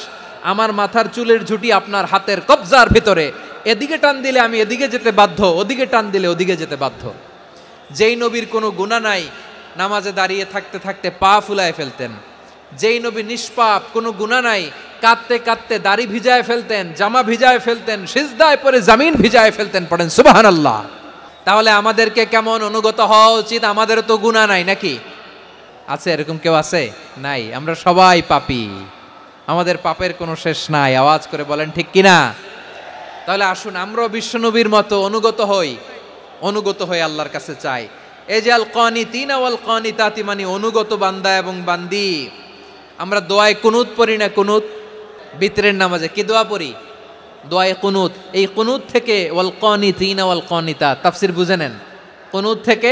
আমার মাথার চুলের ঝুঁটি আপনার হাতের কবজার ভিতরে, এদিকে টান দিলে আমি এদিকে যেতে বাধ্য, ওদিকে টান দিলে ওদিকে যেতে বাধ্য। যেই নবীর কোনো গুনাহ নাই, নামাজে দাঁড়িয়ে থাকতে থাকতে পা ফুলায় ফেলতেন। যেই নবী নিষ্পাপ, কোনো গুনাহ নাই, কাঁদতে কাঁদতে দাড়ি ভিজায় ফেলতেন, জামা ভিজায় ফেলতেন, সিজদায় পরে জমিন ভিজায় ফেলতেন। পড়েন সুবহানাল্লাহ। তাহলে আমাদেরকে কেমন অনুগত হওয়া উচিত? আমাদেরও তো গুনাহ নাই নাকি? আছে এরকম কেউ? আছে? নাই। আমরা সবাই পাপী, আমাদের পাপের কোনো শেষ নাই। আওয়াজ করে বলেন ঠিক কিনা? তাহলে আসুন আমরাও বিশ্বনবীর মতো অনুগত হই, অনুগত হয়ে আল্লাহর কাছে চাই। এই যে আল কানিতিনা ওয়াল কানিতাতি, মানে অনুগত বান্দা এবং বান্দি। আমরা দোয়ায় কুনুত পড়ি না? কুনুত বিতরের নামাজে কি দোয়া পড়ি? দোয়ায়ে কুনুত। এই কুনুত থেকে ওয়াল কানিতিনা ওয়াল কানিতাত, তাফসীর বুঝে নেন। কুনুত থেকে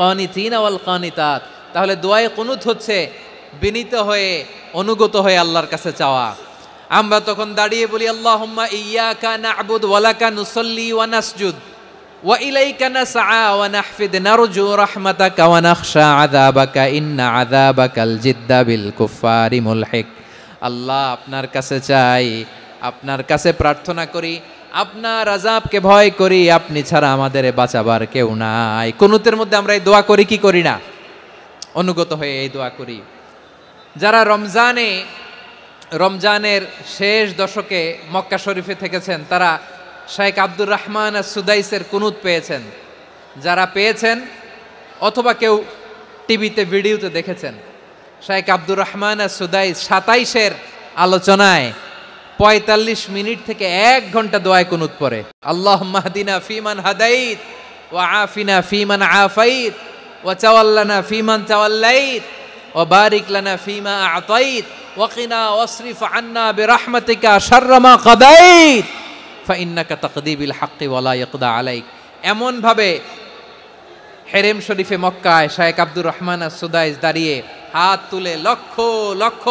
কানিতিনা ওয়াল কানিতাত। তাহলে দোয়ায়ে কুনুত হচ্ছে বিনীত হয়ে, অনুগত হয়ে আল্লাহর কাছে চাওয়া। আমরা তখন দাঁড়িয়ে বলি, আল্লাহুম্মা ইয়্যাকা না'বুদু ওয়া লাকা নুসাল্লি ওয়া নাসজুদ ওয়া ইলাইকা নাসআ ওয়া নাহফিদ নারজু রাহমাতাকা ওয়া নাখশা আযাবাকা ইন্না আযাবাকাল জিদ্দা বিল কুফফারি মুলহিক। আল্লাহ আপনার কাছে চাই, আপনার কাছে প্রার্থনা করি, আপনার আযাবকে ভয় করি, আপনি ছাড়া আমাদের বাঁচাবার কেউ নাই। কুনুতের মধ্যে আমরা এই দোয়া করি কি করি না? অনুগত হয়ে এই দোয়া করি। যারা রমজানের শেষ দশকে মক্কা শরীফে থেকেছেন, তারা শাইখ আব্দুর রহমান সুদাইসের কুনুত পেয়েছেন। যারা পেয়েছেন অথবা কেউ টিভিতে ভিডিওতে দেখেছেন, শাইখ আব্দুর রহমান সুদাইস 27-এর আলোচনায় 45 মিনিট থেকে 1 ঘন্টা দোয়ায় কুনুত পড়ে। আল্লাহুম্মা হদিনা ফিমান হাদাইত ওয়া আফিনা ফিমান আফাইত ওয়া তাওয়াল্লানা ফিমান তাওয়াল্লাইত ওয়া বারিক লানা ফিমা আ'তাইত ওয়া কিনা ওয়াসরিফ আন্না বিরহমাতিকা শাররা মা কাদাইত ফাইন্নাকা তাকদি বিল হাক্কি ওয়া লা ইয়াকদা আলাইক। এমন ভাবে হেরেম শরীফে মক্কায় শাইখ আব্দুর রহমান সুদাইস দাঁড়িয়ে হাত তুলে লক্ষ লক্ষ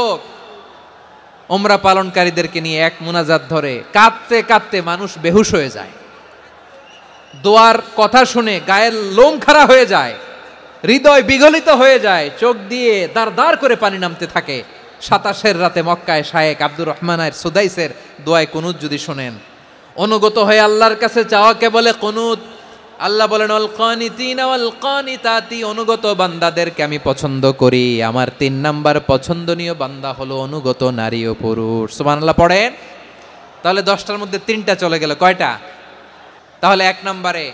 উমরা পালনকারীদেরকে নিয়ে এক মুনাজাত ধরে কাঁদতে কাঁদতে মানুষ বেহুশ হয়ে যায়। দোয়ার কথা শুনে গায়ের লোম খাড়া হয়ে যায়, হৃদয় বিগলিত হয়ে যায়, চোখ দিয়ে দাঁড় দাঁড় করে পানি নামতে থাকে। 27 রাতে মক্কায় শায়েখ আব্দুর রহমানের সুদাইসের দোয়ায় কুনুত যদি শোনেন, অনুগত হয়ে আল্লাহর কাছে চাওয়াকে বলে কুনুত। আল্লাহ বলেন আল কানিতিনা ওয়াল কানিতাতি, অনুগত বান্দাদেরকে আমি পছন্দ করি। আমার 3 নাম্বার পছন্দনীয় বান্দা হলো অনুগত নারী ও পুরুষ। সুবহানাল্লাহ পড়েন। তাহলে 10টার মধ্যে 3টা চলে গেল, কয়টা? তাহলে 1 নম্বরে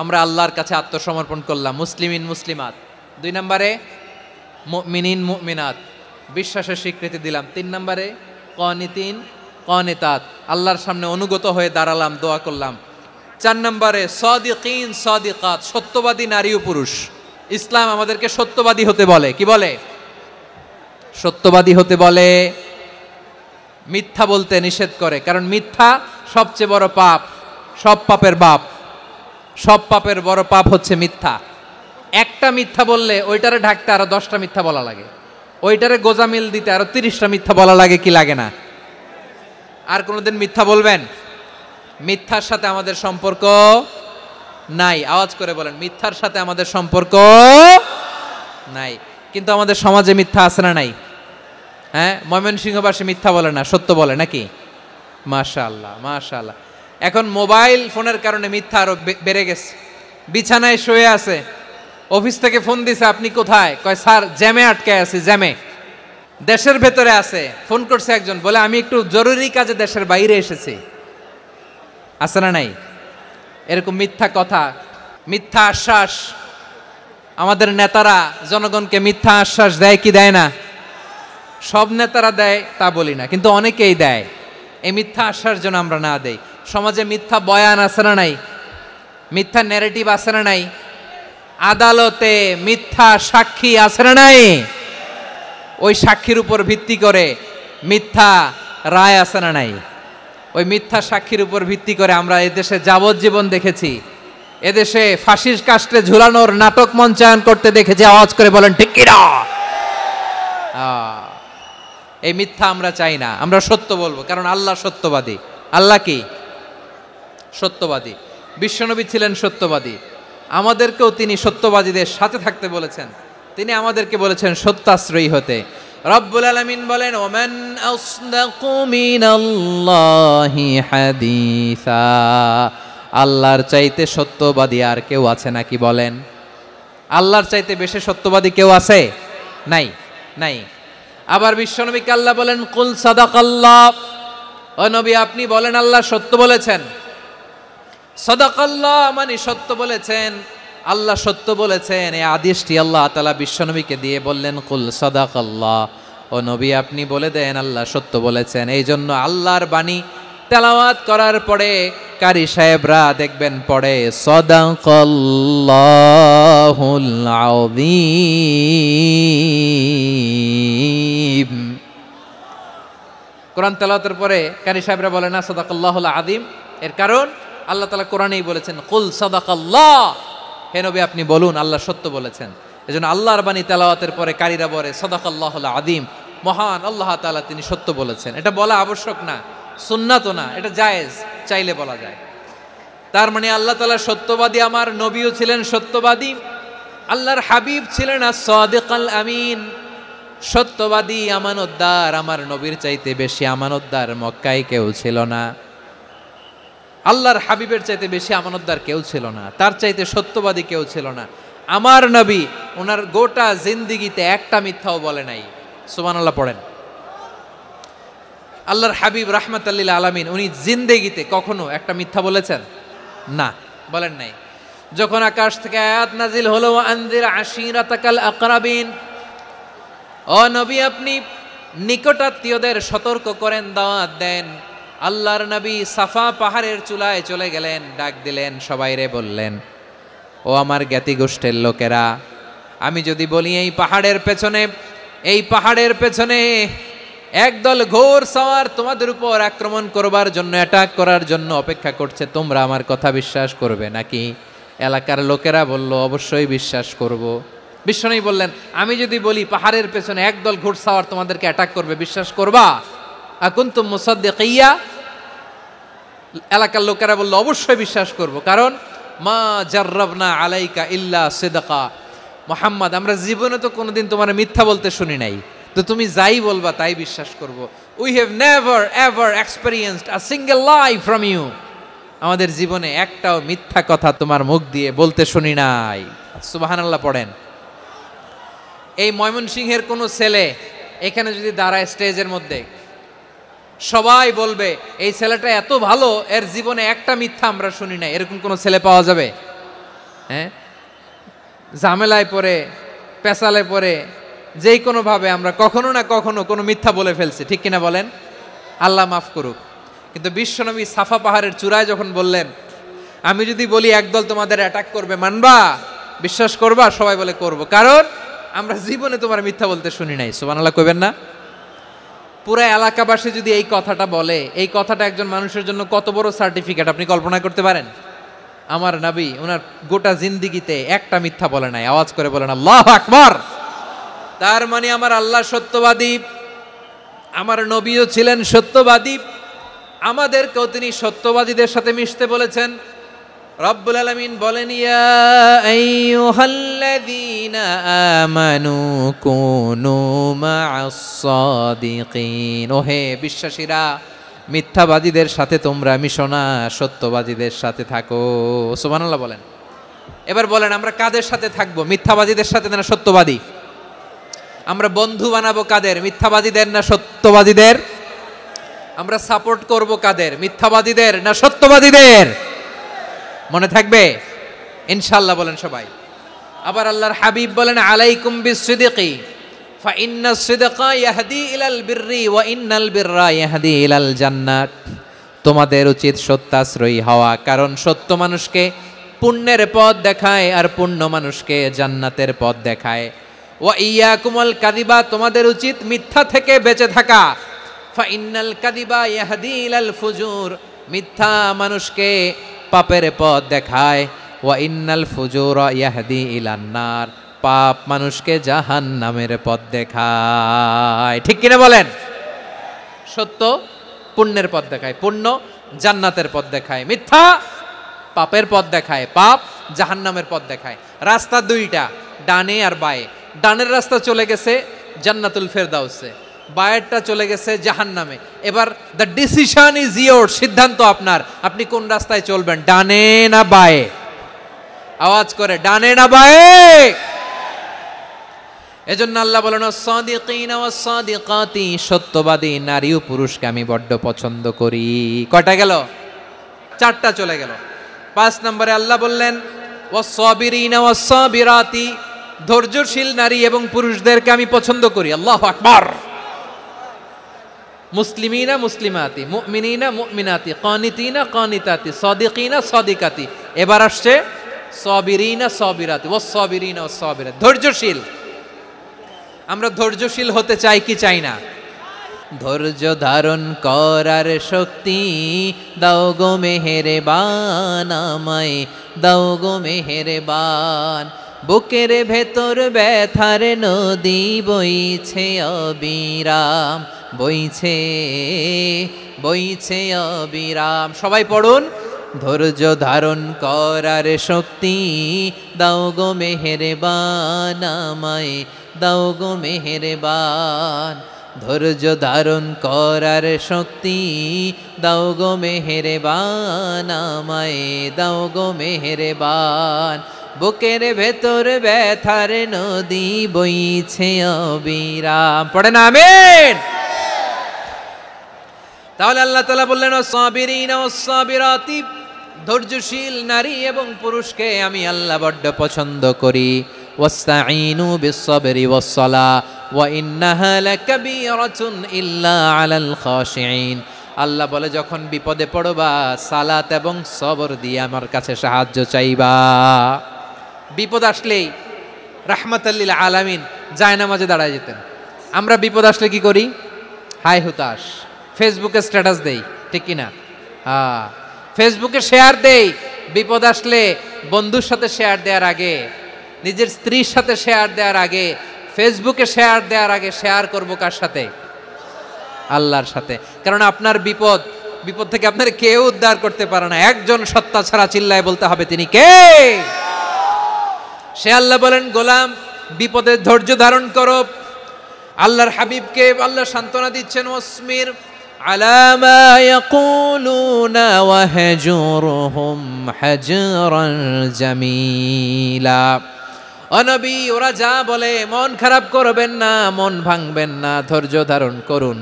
আমরা আল্লাহর কাছে আত্মসমর্পণ করলাম, মুসলিমিন মুসলিমাত। 2 নম্বরে মুমিনিন মুমিনাত, বিশ্বাসের স্বীকৃতি দিলাম। 3 নম্বরে কানিতিন কানিতাত, আল্লাহর সামনে অনুগত হয়ে দাঁড়ালাম, দোয়া করলাম। 4 নম্বরে সাদিকিন সাদিকাত, সত্যবাদী নারী ও পুরুষ। ইসলাম আমাদেরকে সত্যবাদী হতে বলে। কি বলে? সত্যবাদী হতে বলে, মিথ্যা বলতে নিষেধ করে। কারণ মিথ্যা সবচেয়ে বড় পাপ, সব পাপের বাপ। সব পাপের বড় পাপ হচ্ছে মিথ্যা। একটা মিথ্যা বললে ওইটারে ঢাকতে আরো 10টা মিথ্যা বলা লাগে, ওইটারে গোজামিল দিতে আরো 30টা মিথ্যা বলা লাগে। কি লাগে না? আর কোনোদিন মিথ্যা বলবেন? মিথ্যার সাথে আমাদের সম্পর্ক নাই। আওয়াজ করে বলেন, মিথ্যার সাথে আমাদের সম্পর্ক নাই। কিন্তু আমাদের সমাজে মিথ্যা আছে না নাই? হ্যাঁ, ময়মনসিংহবাসী মিথ্যা বলে না, সত্য বলে নাকি? মাশাআল্লাহ মাশাআল্লাহ। এখন মোবাইল ফোনের কারণে মিথ্যা আরো বেড়ে গেছে। বিছানায় শুয়ে আছে, অফিস থেকে ফোন দিছে, আপনি কোথায়? কয় স্যার জ্যামে আটকে আছি, জ্যামে। দেশের ভেতরে আছে, ফোন করছে একজন, বলে আমি একটু জরুরি কাজে দেশের বাইরে এসেছি। আছে না নাই? এরকম মিথ্যা কথা, মিথ্যা আশ্বাস। আমাদের নেতারা জনগণকে মিথ্যা আশ্বাস দেয় কি দেয় না? সব নেতারা দেয় তা বলি না, কিন্তু অনেকেই দেয়। এই মিথ্যা আশ্বাস যেন আমরা না দেই। সমাজে মিথ্যা বয়ান আছে না নাই? মিথ্যা ন্যারেটিভ আছে না নাই? আদালতে মিথ্যা সাক্ষী আছে না নাই? ওই সাক্ষীর উপর ভিত্তি করে মিথ্যা রায় আছে না নাই? ওই মিথ্যা সাক্ষীর উপর ভিত্তি করে আমরা এদেশে যাবজ্জীবন দেখেছি, এদেশে ফাঁসির কাস্টে ঝুলানোর নাটক মঞ্চায়ন করতে দেখেছি। আওয়াজ করে বলেন ঠিক কিনা? এই মিথ্যা আমরা চাই না, আমরা সত্য বলবো, কারণ আল্লাহ সত্যবাদী। আল্লাহ কি? সত্যবাদী। বিশ্বনবী ছিলেন সত্যবাদী, আমাদেরকেও তিনি সত্যবাদীদের সাথে থাকতে বলেছেন। তিনি আমাদেরকে বলেছেন সত্যাশ্রয়ী হতে। রব্বুল আলামিন বলেন ওমান আসদাকু মিনাল্লাহি হাদিসা, আল্লাহর চাইতে সত্যবাদী আর কেউ আছে নাকি বলেন? আল্লাহর চাইতে বেশি সত্যবাদী কেউ আছে? নাই, নাই। আবার বিশ্বনবীকে আল্লাহ বলেন কুল সাদাকাল্লাহ, ও নবী আপনি বলেন আল্লাহ সত্য বলেছেন। সাদাকাল্লাহ মানে সত্য বলেছেন, আল্লাহ সত্য বলেছেন। এই আদেশটি আল্লাহ তাআলা বিশ্বনবীকে দিয়ে বললেন কুল সাদাকাল্লাহ, ও নবী আপনি বলে দেন আল্লাহ সত্য বলেছেন। এই জন্য আল্লাহর বাণী তেলাওয়াত করার পরে কারি সাহেবরা দেখবেন পড়ে সাদাকাল্লাহুল আযীম। কোরআন তেলাওয়াতের পরে কারি সাহেবরা বলে না সাদাকাল্লাহুল আযীম, এর কারণ আল্লাহ তাআলা কোরআনেই বলেছেন কুল সাদাকাল্লাহ, হে নবী আপনি বলুন আল্লাহ সত্য বলেছেন। এজন্য আল্লাহর বাণী তেলাওয়াতের পরে কারীরা বলে সাদাকাল্লাহুল আযীম, মহান আল্লাহ তাআলা তিনি সত্য বলেছেন। এটা বলা আবশ্যক না, সুন্নাতও না, এটা জায়েজ, চাইলে বলা যায়। তার মানে আল্লাহ তাআলা সত্যবাদী, আমার নবীও ছিলেন সত্যবাদী, আল্লাহর হাবিব ছিলেন as-সাদিকাল আমিন, সত্যবাদী আমানতদার। আমার নবীর চাইতে বেশি আমানতদার মক্কায় কেউ ছিল না, আল্লাহর হাবিবের চাইতে বেশি আমানতদার কেউ ছিল না, তার চাইতে সত্যবাদী কেউ ছিল না। আমার নবী ওনার গোটা জিন্দিগিতে একটা মিথ্যাও বলে নাই। সুবহানাল্লাহ পড়েন। আল্লাহর হাবিব রাহমাতাল লিল আলামিন উনি জিন্দেগিতে কখনো একটা মিথ্যা বলেছেন? না, বলেন নাই। যখন আকাশ থেকে আয়াত নাজিল হলো আনজির আশিরাতাকাল আকরাবিন, ও নবী আপনি নিকটাত্মীয়দের সতর্ক করেন, দাওয়াত দেন। আল্লাহর নবী সাফা পাহাড়ের চূড়ায় চলে গেলেন, ডাক দিলেন, সবাই রে বললেন ও আমার জ্ঞাতি গোষ্ঠীর লোকেরা, আমি যদি বলি এই পাহাড়ের পেছনে একদল ঘোর সওয়ার তোমাদের উপর আক্রমণ করবার জন্য, অ্যাটাক করার জন্য অপেক্ষা করছে, তোমরা আমার কথা বিশ্বাস করবে নাকি? এলাকার লোকেরা বলল অবশ্যই বিশ্বাস করব। বিশ্বনবী বললেন, আমি যদি বলি পাহাড়ের পেছনে একদল ঘোড়সাওয়ার তোমাদেরকে অ্যাটাক করবে, বিশ্বাস করবা? আকুনতুম মুসাদ্দিকিয়া? এলাকার লোকেরা বলল, অবশ্যই বিশ্বাস করব, কারণ মা জাররাবনা আলাইকা ইল্লা সিদকা। মুহাম্মদ, আমরা জীবনে তো কোনোদিন তোমার মিথ্যা বলতে শুনি নাই, তো তুমি যাই বলবা তাই বিশ্বাস করব। We have never ever experienced a single lie from you. আমাদের জীবনে একটাও মিথ্যা কথা তোমার মুখ দিয়ে বলতে শুনি নাই। সুবহানাল্লাহ পড়েন। এই ময়মনসিংহের কোনো ছেলে এখানে যদি দাঁড়ায় স্টেজের মধ্যে, সবাই বলবে এই ছেলেটা এত ভালো, এর জীবনে একটা মিথ্যা আমরা শুনি নাই। এরকম কোনো ছেলে পাওয়া যাবে? হ্যাঁ, ঝামেলায় পড়ে, পেশালে পড়ে, যেই কোনোভাবে আমরা কখনো না কখনো কোনো মিথ্যা বলে ফেলছি, ঠিক কিনা বলেন? আল্লাহ মাফ করুক। কিন্তু বিশ্বনবী সাফা পাহাড়ের চূড়ায় যখন বললেন, আমি যদি বলি একদল তোমাদের অ্যাটাক করবে, মানবা? বিশ্বাস করবা? সবাই বলে করব, কারণ আমরা জীবনে তোমার মিথ্যা বলতে শুনি নাই। সুবহানাল্লাহ কইবেন না? পুরা এলাকাবাসী যদি এই কথাটা বলে, এই কথাটা একজন মানুষের জন্য কত বড় সার্টিফিকেট আপনি কল্পনা করতে পারেন? আমার নবী ওনার গোটা জিন্দিগিতে একটা মিথ্যা বলে নাই। আওয়াজ করে বলেন আল্লাহু আকবার। তার মানে আমার আল্লাহ সত্যবাদী, আমার নবীও ছিলেন সত্যবাদী, আমাদেরকেও তিনি সত্যবাদীদের সাথে মিশতে বলেছেন। রব্বুল আলামিন বলেন, ইয়া আইয়ুহাল্লাযীনা আমানু কুনু মা'আস সাদিকিন। ওহে বিশ্বাসীরা, মিথ্যাবাদীদের সাথে তোমরা মিশো না, সত্যবাদীদের সাথে থাকো। সুবহানাল্লাহ বলেন। এবার বলেন, আমরা কাদের সাথে থাকবো? মিথ্যাবাদীদের সাথে না সত্যবাদী? আমরা বন্ধু বানাবো কাদের? মিথ্যাবাদীদের না সত্যবাদীদের? আমরা সাপোর্ট করব কাদের? মিথ্যাবাদীদের না সত্যবাদীদের? মনে থাকবে ইনশাআল্লাহ বলেন সবাই। আবার আল্লাহর হাবিব বলেন, আলাইকুম বিসসিদকি ফা ইন্নাস সিদকা ইয়াহদি ইলাল বিররি ওয়া ইন্নাল বিররা ইয়াহদি ইলাল জান্নাত। তোমাদের উচিত সত্যাশ্রয়ী হওয়া, কারণ সত্য মানুষকে পুণ্যের পথ দেখায় আর পুণ্য মানুষকে জান্নাতের পথ দেখায়। ওয়া ইয়াকুমুল কাযিবা, তোমাদের উচিত মিথ্যা থেকে বেঁচে থাকা। ফা ইন্নাল কাযিবা ইয়াহদি ইলাল ফুজুর, মিথ্যা মানুষকে পাপের পথ দেখায়। ওয়া ইন্নাল ফুজুরা ইয়াহদি ইলান নার, পাপ মানুষকে জাহান্নামের পথ দেখায়। ঠিক কিনা বলেন? সত্য পুণ্যের পথ দেখায়, পুণ্য জান্নাতের পথ দেখায়, মিথ্যা পাপের পথ দেখায়, পাপ জাহান্নামের পথ দেখায়। রাস্তা দুইটা, ডানে আর বায়ে। ডানের রাস্তা চলে গেছে জান্নাতুল ফেরদাউসে, বায়েরটা চলে গেছে জাহান্নামে। এবার দ্য ডিসিশন ইজ ইয়োর, সিদ্ধান্ত আপনার, আপনি কোন রাস্তায় চলবেন, ডানে না বায়ে? আওয়াজ করে, ডানে না বায়ে? এজন্য আল্লাহ বলেন, সাদিকিনা ওয়াস সাদিকাতি, সত্যবাদী নারী ও পুরুষকে আমি বড্ড পছন্দ করি। কয়টা গেল? চারটা চলে গেল। 5 নম্বরে আল্লাহ বললেন, ওয়াস সাবিরিনা ওয়াস সাবিরাতি, ধৈর্যশীল নারী এবং পুরুষদেরকে আমি পছন্দ করি। আল্লাহু আকবার। মুসলিমিনা মুসলিমাতি, মুমিনিনা মুমিনাতি, কানিতিনা কানিতাতি, সাদিকিনা সাদিকাতি। এবার আসছে সাবিরিনা সাবিরাতি, ওয়াস সাবিরিনা ওয়াস সাবিরাত, ধৈর্যশীল। আমরা ধৈর্যশীল হতে চাই কি চাই না? ধৈর্য ধারণ করার শক্তি দাও গো মেহেরবান, আমায় দাও গো মেহেরবান। বুকের ভেতর ব্যথার নদী বইছে অবিরাম, বইছে বইছে অবিরাম। সবাই পড়ুন, ধৈর্য ধারণ করার শক্তি দাও গো মেহেরবান, আমায় দাও গো মেহেরবান। ধৈর্য ধারণ করার শক্তি দাও গো মেহেরবান, আমায় দাও গো মেহেরবান। বুকের ভেতর ব্যথার নদী বইছে অবিরাম। পড়েন আমিন। তাহলে আল্লাহ তাআলা বললেন, সাবিরিনা ওয়াস সাবিরাতি, ধৈর্যশীল নারী এবং পুরুষকে আমি আল্লাহ বড্ড পছন্দ করি। ওয়াস্তাঈনু বিস-সাবরি ওয়াস-সালাহ ওয়া ইন্নাহা লাকাবীরাতুন ইল্লা আলাল খাশিঈন। আল্লাহ বলে, যখন বিপদে পড়বা সালাত এবং সবর দিয়ে আমার কাছে সাহায্য চাইবা। বিপদ আসলেই রাহমাতাল লিল আলামিন জায়নামাজে দাঁড়ায় যেতেন। আমরা বিপদ আসলে কি করি? হায় হুতাশ, ফেসবুকে স্ট্যাটাস দেই, ঠিক কিনা? ফেসবুকে শেয়ার দেই। বিপদ আসলে বন্ধুর সাথে শেয়ার দেওয়ার আগে নিজের স্ত্রীর সাথে শেয়ার দেওয়ার আগে, ফেসবুকে শেয়ার দেওয়ার আগে শেয়ার করব কার সাথে? আল্লাহর সাথে। কারণ আপনার বিপদ থেকে আপনার কেউ উদ্ধার করতে পারে না, একজন সত্তা ছাড়া চিল্লায় বলতে হবে তিনি কে? সে আল্লাহ বলেন, গোলাম বিপদের ধৈর্য ধারণ করো। আল্লাহর হাবিবকে আল্লাহ সান্ত্বনা দিচ্ছেন, ওয়াসমির আলা মা ইয়াকুলুনা ওয়াহজুরহুম হাজরান জামিলা। ও নবী, ওরা যা বলে মন খারাপ করবেন না, মন ভাঙবেন না, ধৈর্য ধারণ করুন।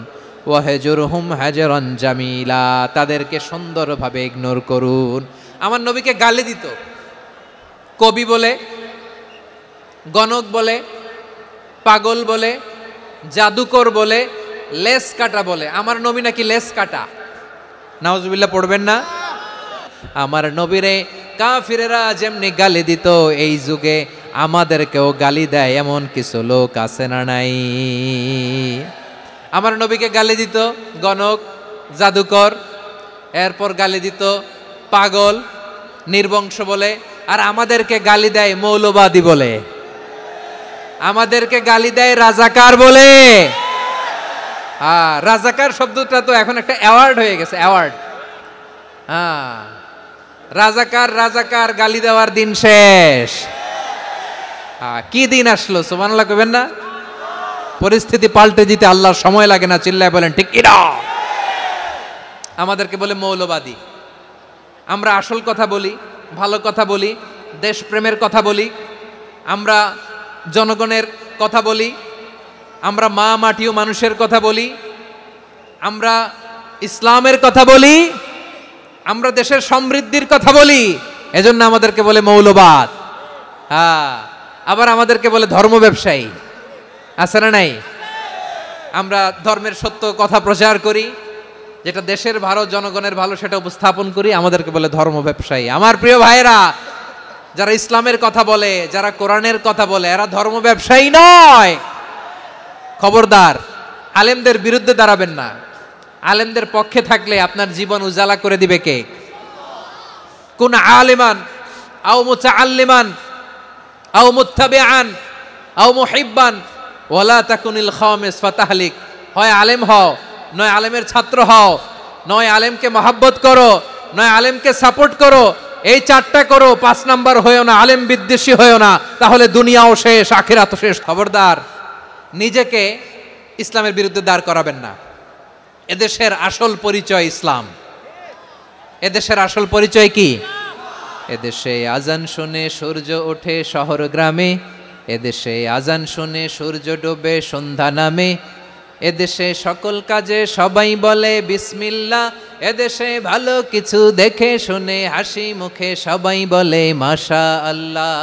ওয়াহজুরহুম হাজরান জামিলা, তাদেরকে সুন্দরভাবে ইগনোর করুন। আমার নবীকে গালি দিত কবি বলে, গণক বলে, পাগল বলে, জাদুকর বলে, লেস কাটা বলে। আমার নবী নাকি লেস কাটা? নাউজুবিল্লাহ পড়বেন না? আমার নবীরে কাফিরেরা যেমনি গালি দিত, এই যুগে আমাদেরকেও গালি দেয় এমন কিছু লোক আছে না নাই? আমার নবীকে গালি দিত গণক, জাদুকর, এরপর গালি দিত পাগল, নির্বংশ বলে, আর আমাদেরকে গালি দেয় মৌলবাদী বলে, আমাদেরকে গালি দেয় রাজাকার বলে। রাজাকার শব্দটা তো এখন একটা অ্যাওয়ার্ড হয়ে গেছে, অ্যাওয়ার্ড। রাজাকার গালি দেওয়ার দিন শেষ। কি দিন আসলো, সুবহানাল্লাহ কইবেন না? পরিস্থিতি পাল্টে দিতে আল্লাহর সময় লাগে না, চিল্লায় বলেন ঠিক কি না? আমাদেরকে বলে মৌলবাদী। আমরা আসল কথা বলি, ভালো কথা বলি, দেশপ্রেমের কথা বলি, আমরা জনগণের কথা বলি, আমরা মা মাটি ও মানুষের কথা বলি, আমরা ইসলামের কথা বলি, আমরা দেশের সমৃদ্ধির কথা বলি, এজন্য আমাদেরকে বলে মৌলবাদ। আবার আমাদেরকে বলে ধর্ম ব্যবসায়ী, আছে না নাই? আমরা ধর্মের সত্য কথা প্রচার করি, যেটা দেশের ভালো, জনগণের ভালো, সেটা উপস্থাপন করি, আমাদেরকে বলে ধর্ম ব্যবসায়ী। আমার প্রিয় ভাইরা, যারা ইসলামের কথা বলে, যারা কোরআনের কথা বলে, এরা ধর্ম ব্যবসায়ী নয়। খবরদার, আলেমদের বিরুদ্ধে দাঁড়াবেন না। আলেমদের পক্ষে থাকলে আপনার জীবন উজালা করে দিবে কে? কুন আলিমান আও মুতাআল্লিমান আও মুত্তাবিআন আও মুহিব্বান ওয়ালা তাকুনিল খামিস ফাতাহলিক। হয় আলেম হও, নয় আলেমের ছাত্র হও, নয় আলেমকে মহব্বত করো, নয় আলেমকে সাপোর্ট করো। এই চারটা করো, 5 নাম্বার হয়েও না, আলেম বিদ্বেষী হয়েও না, তাহলে দুনিয়াও শেষ, আখিরাতও শেষ। খবরদার, নিজেকে ইসলামের বিরুদ্ধে দাঁড় করাবেন না। এদেশের আসল পরিচয় ইসলাম। এদেশের আসল পরিচয় কি? এদেশে আজান শুনে সূর্য ওঠে শহর গ্রামে, এদেশে আজান শুনে সূর্য ডোবে সন্ধ্যা নামে, এদেশে সকল কাজে সবাই বলে বিসমিল্লাহ, এদেশে ভালো কিছু দেখে শুনে হাসি মুখে সবাই বলে মাশা আল্লাহ,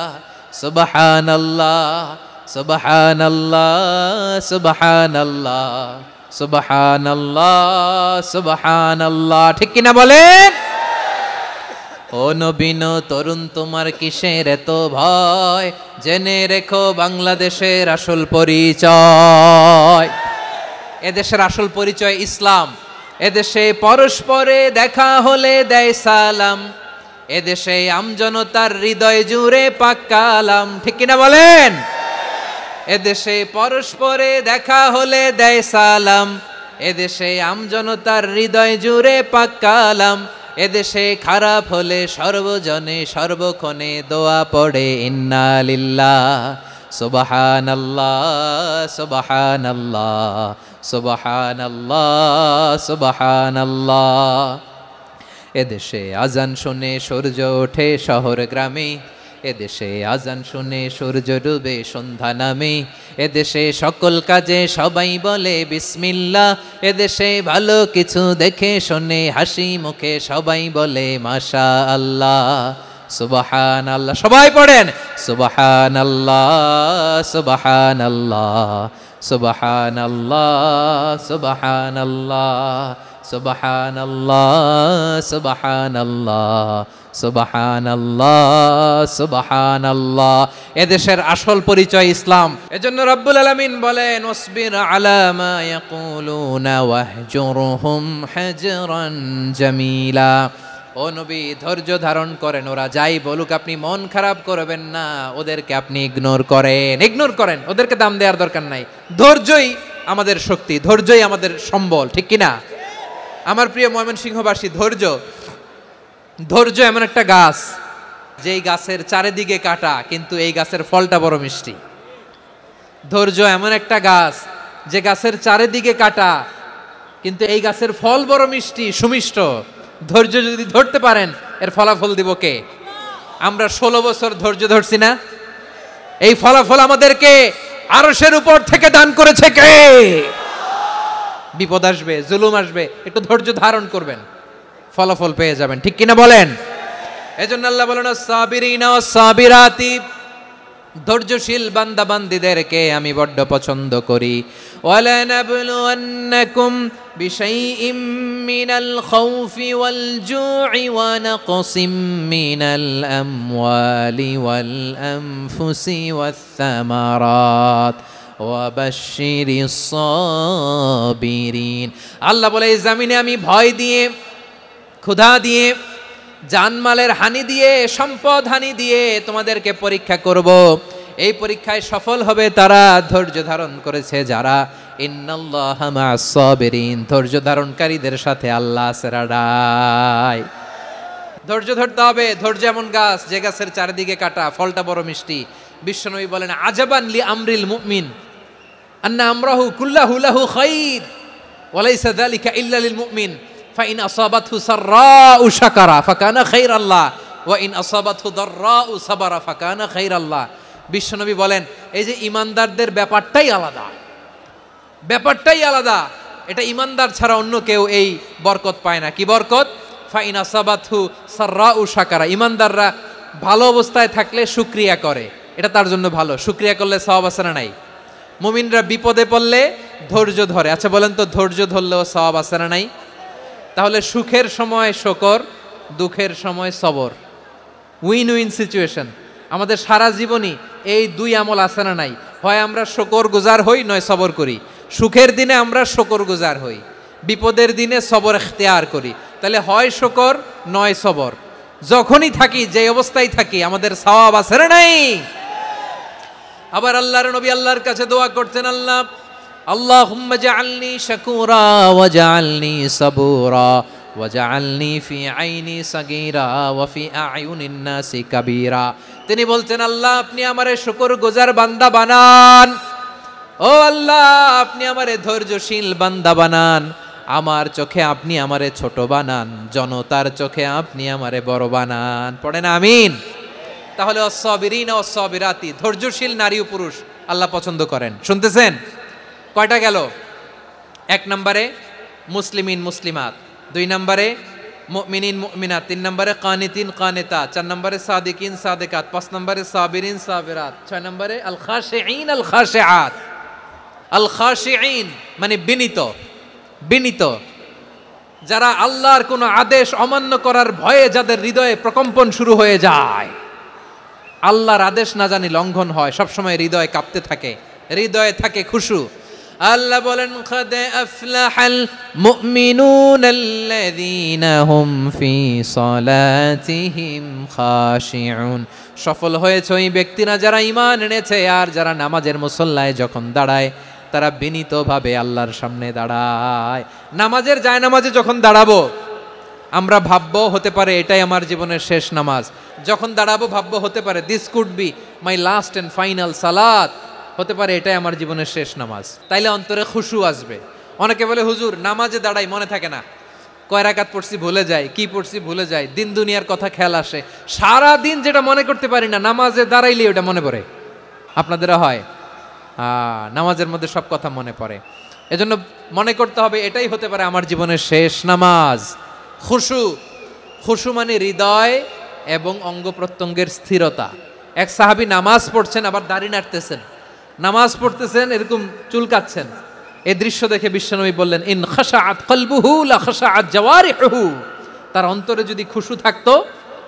সুবহানাল্লাহ, সুবহানাল্লাহ, সুবহানাল্লাহ, সুবহানাল্লাহ, সুবহানাল্লাহ। ঠিক কিনা বলেন? ও নবীন তরুণ, তোমার কিসের এত ভয়? জেনে রেখো বাংলাদেশের আসল পরিচয়। এদেশের আসল পরিচয় ইসলাম। এদেশে পরস্পরে দেখা হলে দেয় সালাম, এদেশে আমজনতার হৃদয় জুড়ে পাক কালাম। ঠিক কিনা বলেন? এদেশে পরস্পরে দেখা হলে দেয় সালাম, এদেশে আমজনতার হৃদয় জুড়ে পাক কালাম, এদেশে খারাপ হলে সর্বজনে সর্বক্ষণে দোয়া পড়ে ইন্না লিল্লাহ, সুবহানাল্লাহ, সুবহানাল্লাহ, সুবহানাল্লাহ, সুবহানাল্লাহ। এদেশে আজান শুনে সূর্য ওঠে শহর গ্রামে, এদেশে আজান শুনে সূর্য ডুবে সন্ধ্যা নামে, এদেশে সকল কাজে সবাই বলে বিসমিল্লাহ, এদেশে ভালো কিছু দেখে শুনে হাসি মুখে সবাই বলে মাশা আল্লাহ, সুবহানাল্লাহ। সবাই পড়েন সুবহানাল্লাহ, সুবহানাল্লাহ, সুবহানাল্লাহ, সুবহানাল্লাহ, সুবহানাল্লাহ, সুবহানাল্লাহ, সুবহানাল্লাহ, সুবহানাল্লাহ। এদেশের আসল পরিচয় ইসলাম। এজন্য রব্বুল আলামিন বলেন ওয়াসবির আলা মা ইয়াকুলুনা ওয়াহজুরহুম হাজরান জামিলা। ও ও নবী ধৈর্য ধারণ করেন, ওরা যাই বলুক আপনি মন খারাপ করবেন না, ওদেরকে আপনি ইগনোর করেন, ওদেরকে দাম দেওয়ার দরকার নাই। ধৈর্যই আমাদের শক্তি, ধৈর্যই আমাদের সম্বল, ঠিক কিনা? আমার প্রিয় ময়মনসিংহবাসী, ধৈর্য এমন একটা গাছ, যেই গাছের চারিদিকে কাটা কিন্তু এই গাছের ফলটা বড় মিষ্টি। ধৈর্য এমন একটা গাছ, যে গাছের চারিদিকে কাটা কিন্তু এই গাছের ফল বড় মিষ্টি, সুমিষ্ট। ধৈর্য যদি ধরতে পারেন, এর ফলাফল দিব কে? আমরা 16 বছর ধৈর্য ধরছি না? এই ফলাফল আমাদেরকে আরশের উপর থেকে দান করেছে কে? বিপদ আসবে, জুলুম আসবে, একটু ধৈর্য ধারণ করবেন, ফলাফল পেয়ে যাবেন, ঠিক কিনা বলেন? এজন্য আল্লাহ বলেন সাবিরিনা ওয়াস সাবিরাতি, ধৈর্যশীল বান্দা বান্দীদেরকে আমি বড্ড পছন্দ করি। ওয়ালা নাবলুওয়ান্নাকুম বিশাইইম মিনাল খাউফি ওয়াল জু'i ওয়া নাকসিম মিনাল আমওয়ালি ওয়াল আনফুসি ওয়াস সামারাত ওয়া বাশশিরিস সাবিরিন। আল্লাহ বলে এই জমিনে আমি ভয় দিয়ে, ক্ষুধা দিয়ে, জানমালের হানি দিয়ে, সম্পদ হানি দিয়ে তোমাদেরকে পরীক্ষা করব। এই পরীক্ষায় সফল হবে তারা ধৈর্য ধারণ করেছে যারা। ইন্নাল্লাহা মা'আস সাবিরিন, ধৈর্য ধারণকারীদের সাথে আল্লাহ আছে রাডাই। ধৈর্য ধরতে হবে। ধৈর্য এমন গাছ, যে গাছের চারিদিকে কাটা, ফলটা বড় মিষ্টি। বিশ্বনবী বলেন আজাবান লি আমরিল মুমিন আন্না আমরাহু কুল্লাহু লাহু খাইর ওয়া লাইসা যালিকা ইল্লা লিল মুমিন ফাইন আসাবাতহু সাররাউ শাকারা ফাকানা খাইরাল্লাহ ওয়া ইন আসাবাতহু দাররাউ সাবারা ফাকানা খাইরাল্লাহ। বিশ্বনবী বলেন এই যে ইমানদারদের ব্যাপারটাই আলাদা, ব্যাপারটাই আলাদা। এটা ইমানদার ছাড়া অন্য কেউ এই বরকত পায় না। কি বরকত? ফাইন আসাবাতহু সাররাউ শাকারা। ইমানদাররা ভালো অবস্থায় থাকলে শুকরিয়া করে, এটা তার জন্য ভালো। শুকরিয়া করলে সওয়াব আছে না নাই? মুমিনরা বিপদে পড়লে ধৈর্য ধরে। আচ্ছা বলেন তো, ধৈর্য ধরলেও সওয়াব আছে না নাই? তাহলে সুখের সময় শুকর, দুঃখের সময় সবর, উইন উইন সিচুয়েশন। আমাদের সারা জীবনই এই দুই আমল আছে না নাই? হয় আমরা শুকর গুজার হই, নয় সবর করি। সুখের দিনে আমরা শুকর গুজার হই, বিপদের দিনে সবর ইখতিয়ার করি। তাহলে হয় শুকর নয় সবর। যখনই থাকি, যে অবস্থায় থাকি, আমাদের সওয়াব আছে না নাই? আবার আল্লাহর নবী আল্লাহর কাছে দোয়া করতেন, আল্লাহ আল্লাহুম্মা জাআলনি শাকুরা ওয়া জাআলনি সাবুরা ওয়া জাআলনি ফি আইনি সাগীরা ওয়া ফি আয়ুনিন নাসি কাবীরা। তিনি বলতেন আল্লাহ আপনি আমারে শুকরগুজার বান্দা বানান, ও আল্লাহ আপনি আমারে ধৈর্যশীল বান্দা বানান, আমার চোখে আপনি আমারে ছোট বানান, জনতার চোখে আপনি আমারে বড় বানান। পড়েন আমিন। তাহলে অস-সাবিরিনা ওয়াস-সাবিরাতি, ধৈর্যশীল নারী ও পুরুষ আল্লাহ পছন্দ করেন। শুনতেছেন? কয়টা গেল? 1 নম্বরে মুসলিমিন মুসলিমাত, 2 নম্বরে মুমিনিন মুমিনাত, 3 নম্বরে কানিতিন কানিতাত, 4 নম্বরে সাদিকিন সাদিকাত, 5 নম্বরে সাবিরিন সাবিরাত, 6 নম্বরে আল খাশিঈন আল খাশিআত। আল খাশিঈন মানে বিনীত, বিনীত, যারা আল্লাহর কোনো আদেশ অমান্য করার ভয়ে যাদের হৃদয়ে প্রকম্পন শুরু হয়ে যায়, আল্লাহর আদেশ না জানি লঙ্ঘন হয়, সবসময় হৃদয় কাঁপতে থাকে, হৃদয়ে থাকে খুশু। আল্লাহ বলেন কাদ আফলাহাল মুমিনুনাল্লাযীনা হুম ফি সালাতিহিম খাশিউন। সফল হয়েছে ওই ব্যক্তিরা যারা ঈমান এনেছে আর যারা নামাজের মুসল্লায় যখন দাঁড়ায় তারা বিনীতভাবে আল্লাহর সামনে দাঁড়ায়। নামাজের জায়নামাজে যখন দাঁড়াবো আমরা ভাববো হতে পারে এটাই আমার জীবনের শেষ নামাজ। যখন দাঁড়াবো ভাববো হতে পারে this could be my last and final সালাত, হতে পারে এটাই আমার জীবনের শেষ নামাজ। তাইলে অন্তরে খুশু আসবে। অনেকে বলে হুজুর নামাজে দাঁড়াই মনে থাকে না, কয় রাকাত পড়ছি ভুলে যাই, কি পড়ছি ভুলে যাই, দিন দুনিয়ার কথা খেয়াল আসে, সারা দিন যেটা মনে করতে পারি না নামাজে দাঁড়াইলে ওটা মনে পড়ে। আপনাদেরও হয়? নামাজের মধ্যে সব কথা মনে পড়ে। এজন্য মনে করতে হবে এটাই হতে পারে আমার জীবনের শেষ নামাজ। খুশু, খুশু মানে হৃদয় এবং অঙ্গ প্রত্যঙ্গের স্থিরতা। এক সাহাবী নামাজ পড়ছেন আবার দাড়ি নাড়তেছেন, নামাজ পড়তেছেন এরকম চুলকাচ্ছেন। এই দৃশ্য দেখে বিশ্বনবী বললেন ইন খাশাআত কলবুহু লা খাশাআত জাওয়ারিহুহু। তার অন্তরে যদি খুশু থাকতো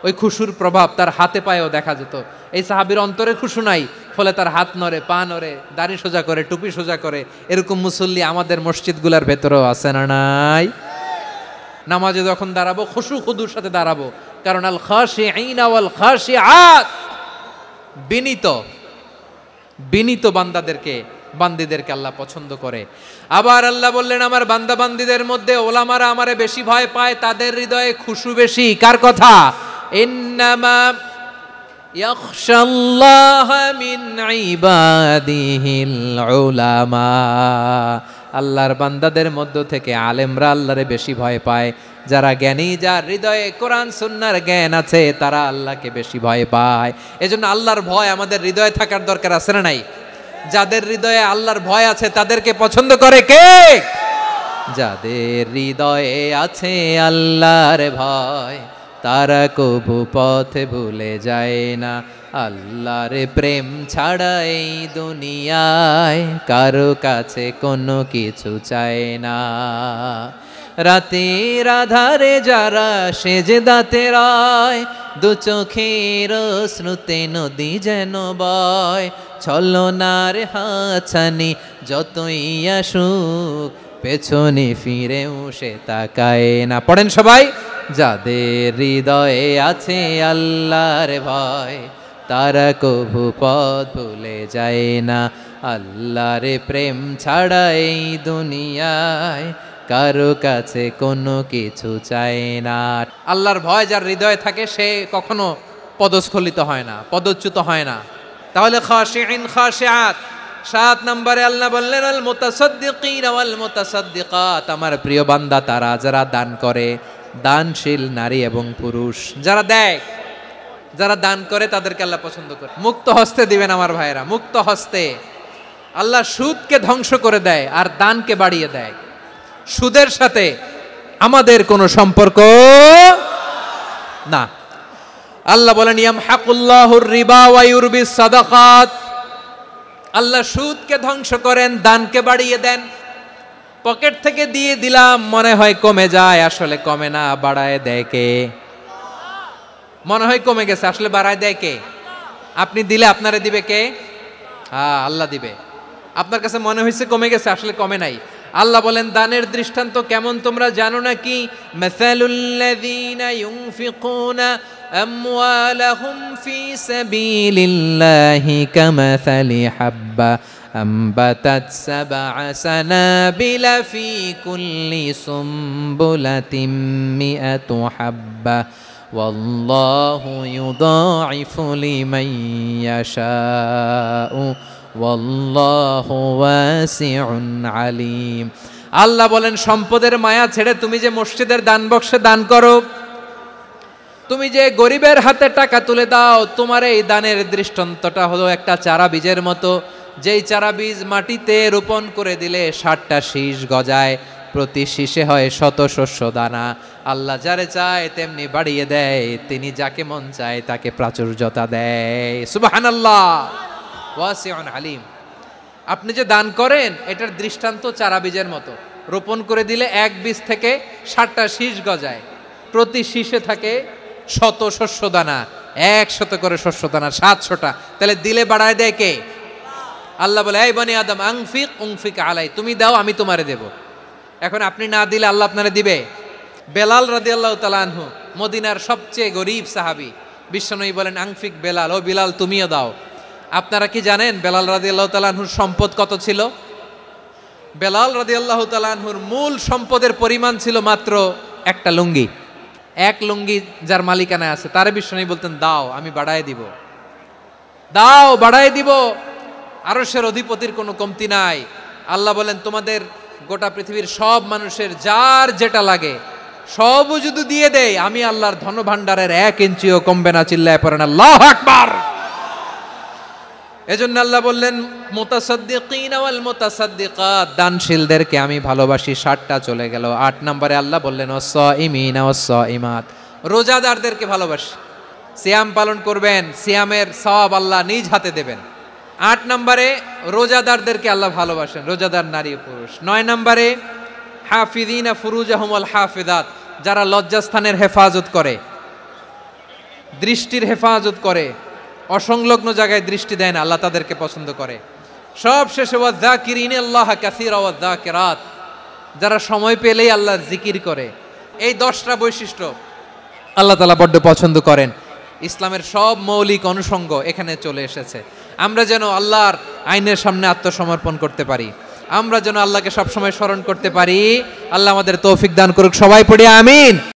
ওই খুশুর প্রভাব তার হাতে পায়েও দেখা যেত। এই সাহাবীর অন্তরে খুশু নাই, ফলে তার হাত নড়ে, পা নড়ে, দাড়ি সোজা করে, টুপি সোজা করে। এরকম মুসল্লি আমাদের মসজিদগুলোর ভেতরেও আছে না নাই? নামাজে যখন দাঁড়াবো খুশু খুদুর সাথে দাঁড়াবো, কারণ আল খাশিঈনা ওয়াল খাশিআত, বিনীত বিনীত বান্দিদেরকে আল্লাহ পছন্দ করে। আবার আল্লাহ বললেন আমার বান্দা বান্দিদের মধ্যে ওলামারা আমারে বেশি ভয় পায়, তাদের হৃদয়ে খুশু বেশি। কার কথা? ইন্নামা ইয়াখশাল্লাহা মিন ইবাদিহিল উলামা, আল্লাহর বান্দাদের মধ্য থেকে আলেমরা আল্লাহরে বেশি ভয় পায়। যারা জ্ঞানী, যার হৃদয়ে কোরআন সুন্নাহর জ্ঞান আছে, তারা আল্লাহকে বেশি ভয় পায়। এজন্য আল্লাহর ভয় আমাদের হৃদয়ে থাকার দরকার আছে না নাই? যাদের হৃদয়ে আল্লাহর ভয় আছে তাদেরকে পছন্দ করে কে? যাদের হৃদয়ে আছে আল্লাহর ভয়, তারা কবু পথে ভুলে যায় না। আল্লাহর প্রেম ছাড়া এই দুনিয়ায় কারো কাছে কোনো কিছু চায় না। রাতের আধারে যারা সেজদাতে রয়, দু চোখের শ্রুতে নদী যেন বয়। ছলনার হাতছানি যতই আসুক, পেছনে ফিরেও সে তাকায় না। পড়েন সবাই। যাদের হৃদয়ে আছে আল্লাহর ভয়, তারা কভু পথ ভুলে যায় না। আল্লাহর প্রেম ছাড়া এই দুনিয়ায় কারো কাছে কোনো কিছু চায় না। আল্লাহর ভয় যার হৃদয়ে থাকে সে কখনো পদস্খলিত হয় না, পদচ্যুত হয় না। তাহলে খাশিঈন খাশিআত। 7 নম্বরে আল্লাহ বললেন আল মুতাসাদ্দিকিন ওয়াল মুতাসাদ্দিকাত, আমার প্রিয় বান্দা তারা যারা দান করে, দানশীল নারী এবং পুরুষ যারা দেয়, যারা দান করে তাদেরকে আল্লাহ পছন্দ করে। মুক্ত হস্তে দিবেন আমার ভাইরা, মুক্ত হস্তে। আল্লাহ সুদকে ধ্বংস করে দেয় আর দানকে বাড়িয়ে দেয়। সুদের সাথে আমাদের কোনো সম্পর্ক না। আল্লাহ বলেন ইয়ামহাকুল্লাহুর রিবা ওয়া ইউরবিস সাদাকাত, আল্লাহ সুদকে ধ্বংস করেন, দানকে বাড়িয়ে দেন। পকেট থেকে দিয়ে দিলাম মনে হয় কমে যায়, আসলে কমে না, বাড়ায় দেয় কে? মনে হয় কমে গেছে, আসলে বাড়ায় দেয় কে? আপনি দিলে আপনারে দিবে কে? হ্যাঁ, আল্লাহ দিবে। আপনার কাছে মনে হয়েছে কমে গেছে, আসলে কমে নাই। আল্লাহ বলেন দানের দৃষ্টান্ত কেমন তোমরা জানো নাকি? মাসালুল্লাযীনা ইউনফিকুনা আমওয়ালাহুম ফি সাবিলিল্লাহি কামাসালি হাব্বা আম্বাতাত সাবআ সানাবিলা ফি কুল্লি সুমবুলাতিন মিআতু হাব্বা ওয়াল্লাহু ইউদাঈফু লিমান ইয়াশাউ ওয়াল্লাহু ওয়াসিউন আলিম। আল্লাহ বলেন সম্পদের মায়া ছেড়ে তুমি যে মসজিদের দান বক্সে দান করো, তুমি যে গরিবের হাতে টাকা তুলে দাও, তোমার এই দানের দৃষ্টান্তটা হলো একটা চারা বীজের মতো। যেই চারা বীজ মাটিতে রোপণ করে দিলে 60টা শীষ গজায়, প্রতি শীষে হয় শত শস্য দানা। আল্লাহ যারে চায় তেমনি বাড়িয়ে দেয়, তিনি যাকে মন চায় তাকে প্রাচুর্যতা দেয়। সুবহানাল্লাহ, ওয়াসিউন আলিম। আপনি যে দান করেন এটার দৃষ্টান্ত চারা বীজের মতো, রোপণ করে দিলে এক বীজ থেকে 60টা শীষ গজায়, প্রতি শীষে থাকে শত শস্য দানা, 100 করে শস্য দানা, 700টা। তাহলে দিলে বাড়ায় দেয় কে? আল্লাহ বলে এই বনি আদম আনফিক উনফিক আলাই, তুমি দাও আমি তোমারে দেব। এখন আপনি না দিলে আল্লাহ আপনারে দিবে? বেলাল রাদিয়াল্লাহু তাআলা আনহু, মদিনার সবচেয়ে গরীব সাহাবী, বিশ্বনবী বলেন আনফিক বেলাল, ও বিলাল তুমিও দাও। আপনারা কি জানেন বেলাল রাদিয়াল্লাহু তাআলা আনহুর সম্পদ কত ছিল? বেলাল রাদিয়াল্লাহু তাআলা আনহুর মূল সম্পদের পরিমাণ ছিল মাত্র একটা লুঙ্গি। এক লুঙ্গি যার মালিকানায় আছে তারে বিশ্বনবী বলতেন দাও আমি বাড়ায় দিব, দাও বাড়ায় দিব। আরশের অধিপতির কোনো কমতি নাই। আল্লাহ বলেন তোমাদের গোটা পৃথিবীর সব মানুষের যার যেটা লাগে সবও যদি দিয়ে দেয়, আমি আল্লাহর ধনভাণ্ডারের 1 ইঞ্চিও কমবে না। চিল্লায় পড়েন আল্লাহু আকবার। এজন্য আল্লাহ বললেন মুতাসাদ্দিকিন ওয়াল মুতাসাদ্দিকাত, দানশীলদেরকে আমি ভালোবাসি। 60টা চলে গেল। 8 নম্বরে আল্লাহ বললেন ওয়াস-সাইমিন ওয়াস-সাইমাত, রোজাদারদেরকে ভালোবাসি। সিয়াম পালন করবেন, সিয়ামের সওয়াব আল্লাহ নিজ হাতে দেবেন। 8 নম্বরে রোজাদারদেরকে আল্লাহ ভালোবাসেন, রোজাদার নারী ও পুরুষ। 9 নম্বরে হাফিযিনা ফুরুজাহুম ওয়াল হাফিযাত, যারা লজ্জাস্থানের হেফাজত করে, দৃষ্টির হেফাজত করে, অসংলগ্ন জায়গায় দৃষ্টি দেয় না, আল্লাহ তাদেরকে পছন্দ করে। সব শেষে ওয়াযাকিরিনাল্লাহ কাসীরা ওয়াযাকিরাত, যারা সময় পেলেই আল্লাহর জিকির করে। এই 10টা বৈশিষ্ট্য আল্লাহ তাআলা বড্ড পছন্দ করেন। ইসলামের সব মৌলিক অনুষঙ্গ এখানে চলে এসেছে। আমরা যেন আল্লাহর আইনের সামনে আত্মসমর্পণ করতে পারি, আমরা যেন আল্লাহকে সবসময় স্মরণ করতে পারি। আল্লাহ আমাদের তৌফিক দান করুক। সবাই পড়ি আমিন।